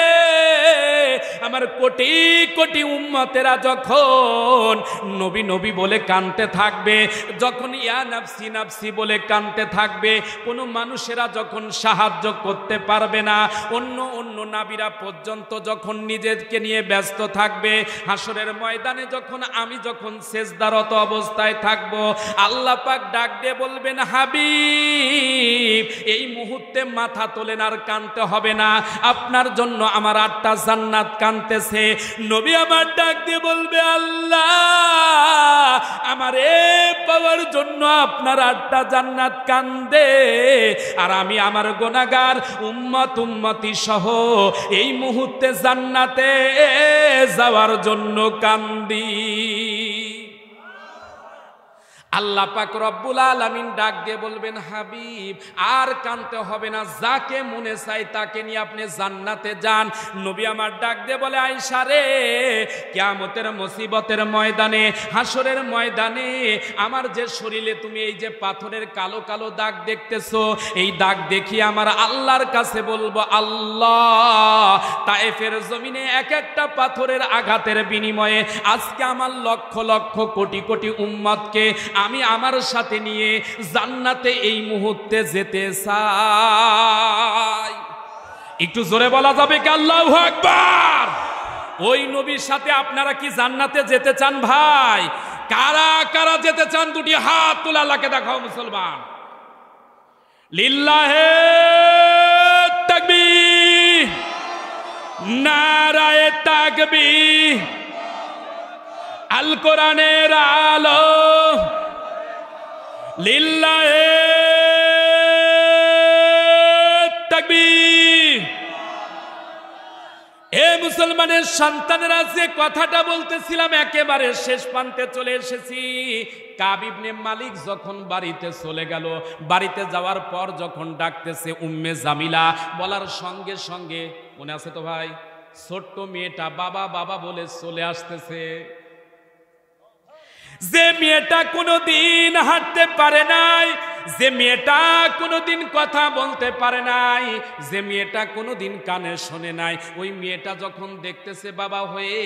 আমার কোটি কোটি উম্মতেরা যখন নবী নবী বলে কানতে থাকবে, যখন ইয়া নাফসি নাফসি বলে কানতে থাকবে, কোনো মানুষেরা যখন সাহায্য করতে পারবে না, অন্য অন্য নাবিরা পর্যন্ত যখন নিজেকে নিয়ে ব্যস্ত থাকবে, হাসরের ময়দানে যখন আমি যখন সেজদারত অবস্থায় থাকব, আল্লাহ পাক ডাক দিয়ে বলবেন, হাবিব এই মুহূর্তে মাথা তোলেন, আর কানতে হবে না, আপনার জন্য আমার 8টা জান্নাত কানতেছে। নবী আমার ডাক দিয়ে বলবে, আল্লাহ আমার পাওয়ার জন্য আপনার 8টা জান্নাত কান্দে, আর আমি আমার গুনাহগার উম্মত উম্মতি সহ এই মুহূর্তে জান্নাতে যাওয়ার জন্য কান্দি। আল্লাহ পাক রব্বুল আলামিন ডাক দিয়ে বলবেন, হাবিব আর কাঁদতে হবে না, যাকে মনে চাই তাকে নিয়ে আপনি জান্নাতে যান। নবী আমার ডাক দিয়ে বলে, আয়েশা রে, কিয়ামতের মুসিবতের ময়দানে, হাসরের ময়দানে আমার যে শরীরে তুমি এই যে পাথরের কালো কালো দাগ দেখতেছো, এই দাগ দেখি আমার আল্লাহর কাছে বলবো, আল্লাহ তায়েফের জমিনে এক একটা পাথরের আঘাতের বিনিময়ে আজকে আমার লক্ষ লক্ষ কোটি কোটি উম্মতকে আমি আমার সাথে নিয়ে জান্নাতে এই মুহূর্তে যেতে চাই। একটু জোরে বলা যাবে কি আল্লাহু আকবার? ওই নবীর সাথে আপনারা কি জান্নাতে যেতে চান ভাই? কারা কারা যেতে চান দুটি হাত তুলে আল্লাহকে দেখাও মুসলমান। লিল্লাহে তাকবীর, নারায়ে তাকবীর, আল কোরআনের আলো, লিল্লাহে তাকবীর। এ মুসলমানের সন্তানেরা, যে কথাটা বলতেছিলাম একেবারে শেষ প্রান্তে চলে এসেছি। কাব ইবনে মালিক যখন বাড়িতে চলে গেল, বাড়িতে যাওয়ার পর যখন ডাকতেছে উম্মে জামিলা, বলার সঙ্গে সঙ্গে মনে আছে তো ভাই, ছোট্ট মেয়েটা বাবা বাবা বলে চলে আসতেছে। যে মেয়েটা কোনোদিন হাঁটতে পারে নাই, যে মেয়েটা কোনোদিন কথা বলতে পারে নাই, যে মেয়েটা কোনোদিন কানে শোনে নাই, ওই মেয়েটা যখন দেখতেছে বাবা হয়ে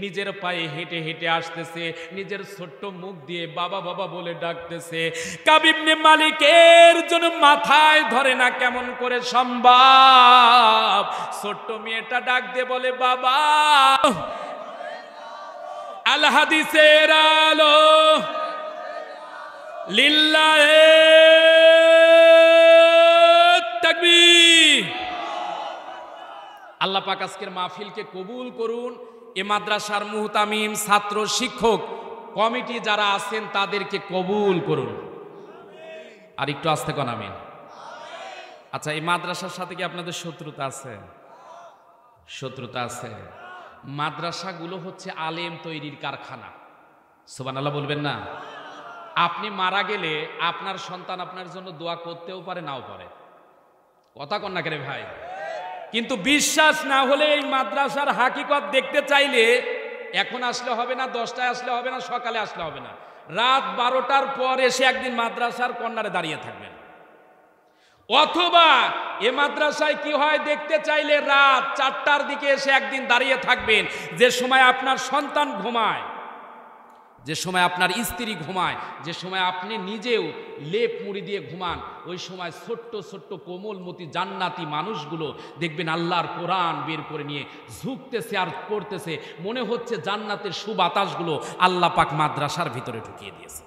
নিজের পায়ে হেঁটে হেঁটে আসতেছে, নিজের ছোট্ট মুখ দিয়ে বাবা বাবা বলে ডাকতেছে, কাব ইবনে মালিকের জন্য মাথায় ধরে না কেমন করে সম্ভব। ছোট্ট মেয়েটা ডাক দিয়ে বলে, বাবা। আল হাদিসের আলো, লিল্লাহে তাকবীর। আল্লাহ পাক আজকের মাহফিলকে কবুল করুন। এ মাদ্রাসার মুহতামিম, ছাত্র, শিক্ষক কমিটি যারা আছেন তাদেরকে কবুল করুন। আর একটু আস্তে কোন আমিন। আচ্ছা, এই মাদ্রাসার সাথে কি আপনাদের শত্রুতা আছে? শত্রুতা আছে। মাদ্রাসাগুলো হচ্ছে আলেম তৈরির কারখানা। সুবহানাল্লাহ বলবেন না? আপনি মারা গেলে আপনার সন্তান আপনার জন্য দোয়া করতেও পারে, নাও পারে। কথা কন না কেন ভাই? কিন্তু বিশ্বাস না হলে এই মাদ্রাসার হাকিকত দেখতে চাইলে এখন আসলে হবে না, 10টায় আসলে হবে না, সকালে আসলে হবে না, রাত 12টার পর এসে একদিন মাদ্রাসার কর্নারে দাঁড়িয়ে থাকবেন। অথবা এ মাদ্রাসায় কি হয় দেখতে চাইলে রাত 4টার দিকে এসে একদিন দাঁড়িয়ে থাকবেন, যে সময় আপনার সন্তান ঘুমায়, যে সময় আপনার স্ত্রী ঘুমায়, যে সময় আপনি নিজেও লেপ মুড়ি দিয়ে ঘুমান, ওই সময় ছোট্ট ছোট্ট কোমলমতি জান্নাতি মানুষগুলো দেখবেন আল্লাহর কোরআন বের করে নিয়ে ঝুঁকতেছে আর পড়তেছে। মনে হচ্ছে জান্নাতের সুবাতাসগুলো আল্লাহ পাক মাদ্রাসার ভিতরে ঢুকিয়ে দিয়েছে।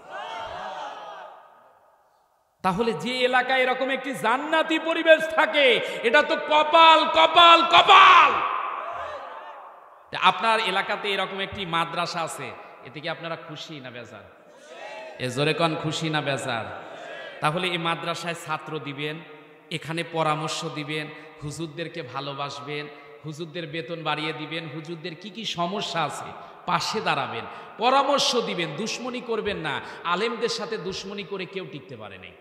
তাহলে যে এলাকায় এরকম একটি জান্নাতি পরিবেশ থাকে, এটা তো কপাল কপাল কপাল। আপনার এলাকাতে এরকম একটি মাদ্রাসা আছে, এতে কি আপনারা খুশি না বেজার? এ জোরে কোন, খুশি না বেজার? তাহলে এই মাদ্রাসায় ছাত্র দিবেন, এখানে পরামর্শ দিবেন, হুজুরদেরকে ভালোবাসবেন, হুজুরদের বেতন বাড়িয়ে দিবেন, হুজুরদের কি কি সমস্যা আছে পাশে দাঁড়াবেন, পরামর্শ দিবেন, দুশ্মনী করবেন না। আলেমদের সাথে দুশ্মনী করে কেউ টিকতে পারেনি।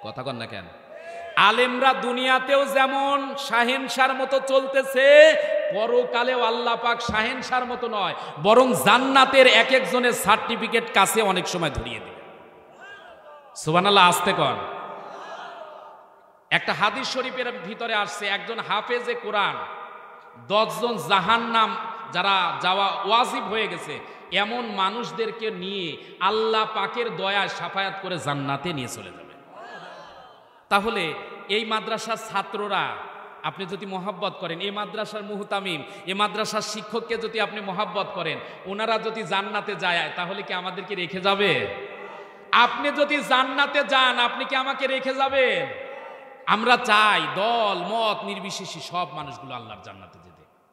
কথা কন না কেন? আলেমরা দুনিয়াতেও যেমন শাহেনশার মতো চলতেছে, পরকালেও আল্লাহ পাক শাহেনশার মতো নয়, বরং জান্নাতের এক একজনের সার্টিফিকেট কাছে অনেক সময় ধরিয়ে দেবে। সুবহানাল্লাহ, আসতে কন। একটা হাদিস শরীফের ভিতরে আসছে, একজন হাফেজে কোরআন 10 জন জাহান্নাম যারা যাওয়া ওয়াজিব হয়ে গেছে এমন মানুষদেরকে নিয়ে আল্লাহ পাকের দয়ায় সাফায়াত করে জান্নাতে নিয়ে চলে যাবে। তাহলে এই মাদ্রাসার ছাত্ররা আপনি যদি মহব্বত করেন, এই মাদ্রাসার মুহতামিম, এই মাদ্রাসার শিক্ষককে যদি আপনি মহব্বত করেন, ওনারা যদি জান্নাতে যায়, তাহলে কি আমাদেরকে রেখে যাবে? আপনি যদি জান্নাতে যান, আপনি কি আমাকে রেখে যাবেন? আমরা চাই দল মত নির্বিশেষে সব মানুষগুলো আল্লাহর জান্নাতে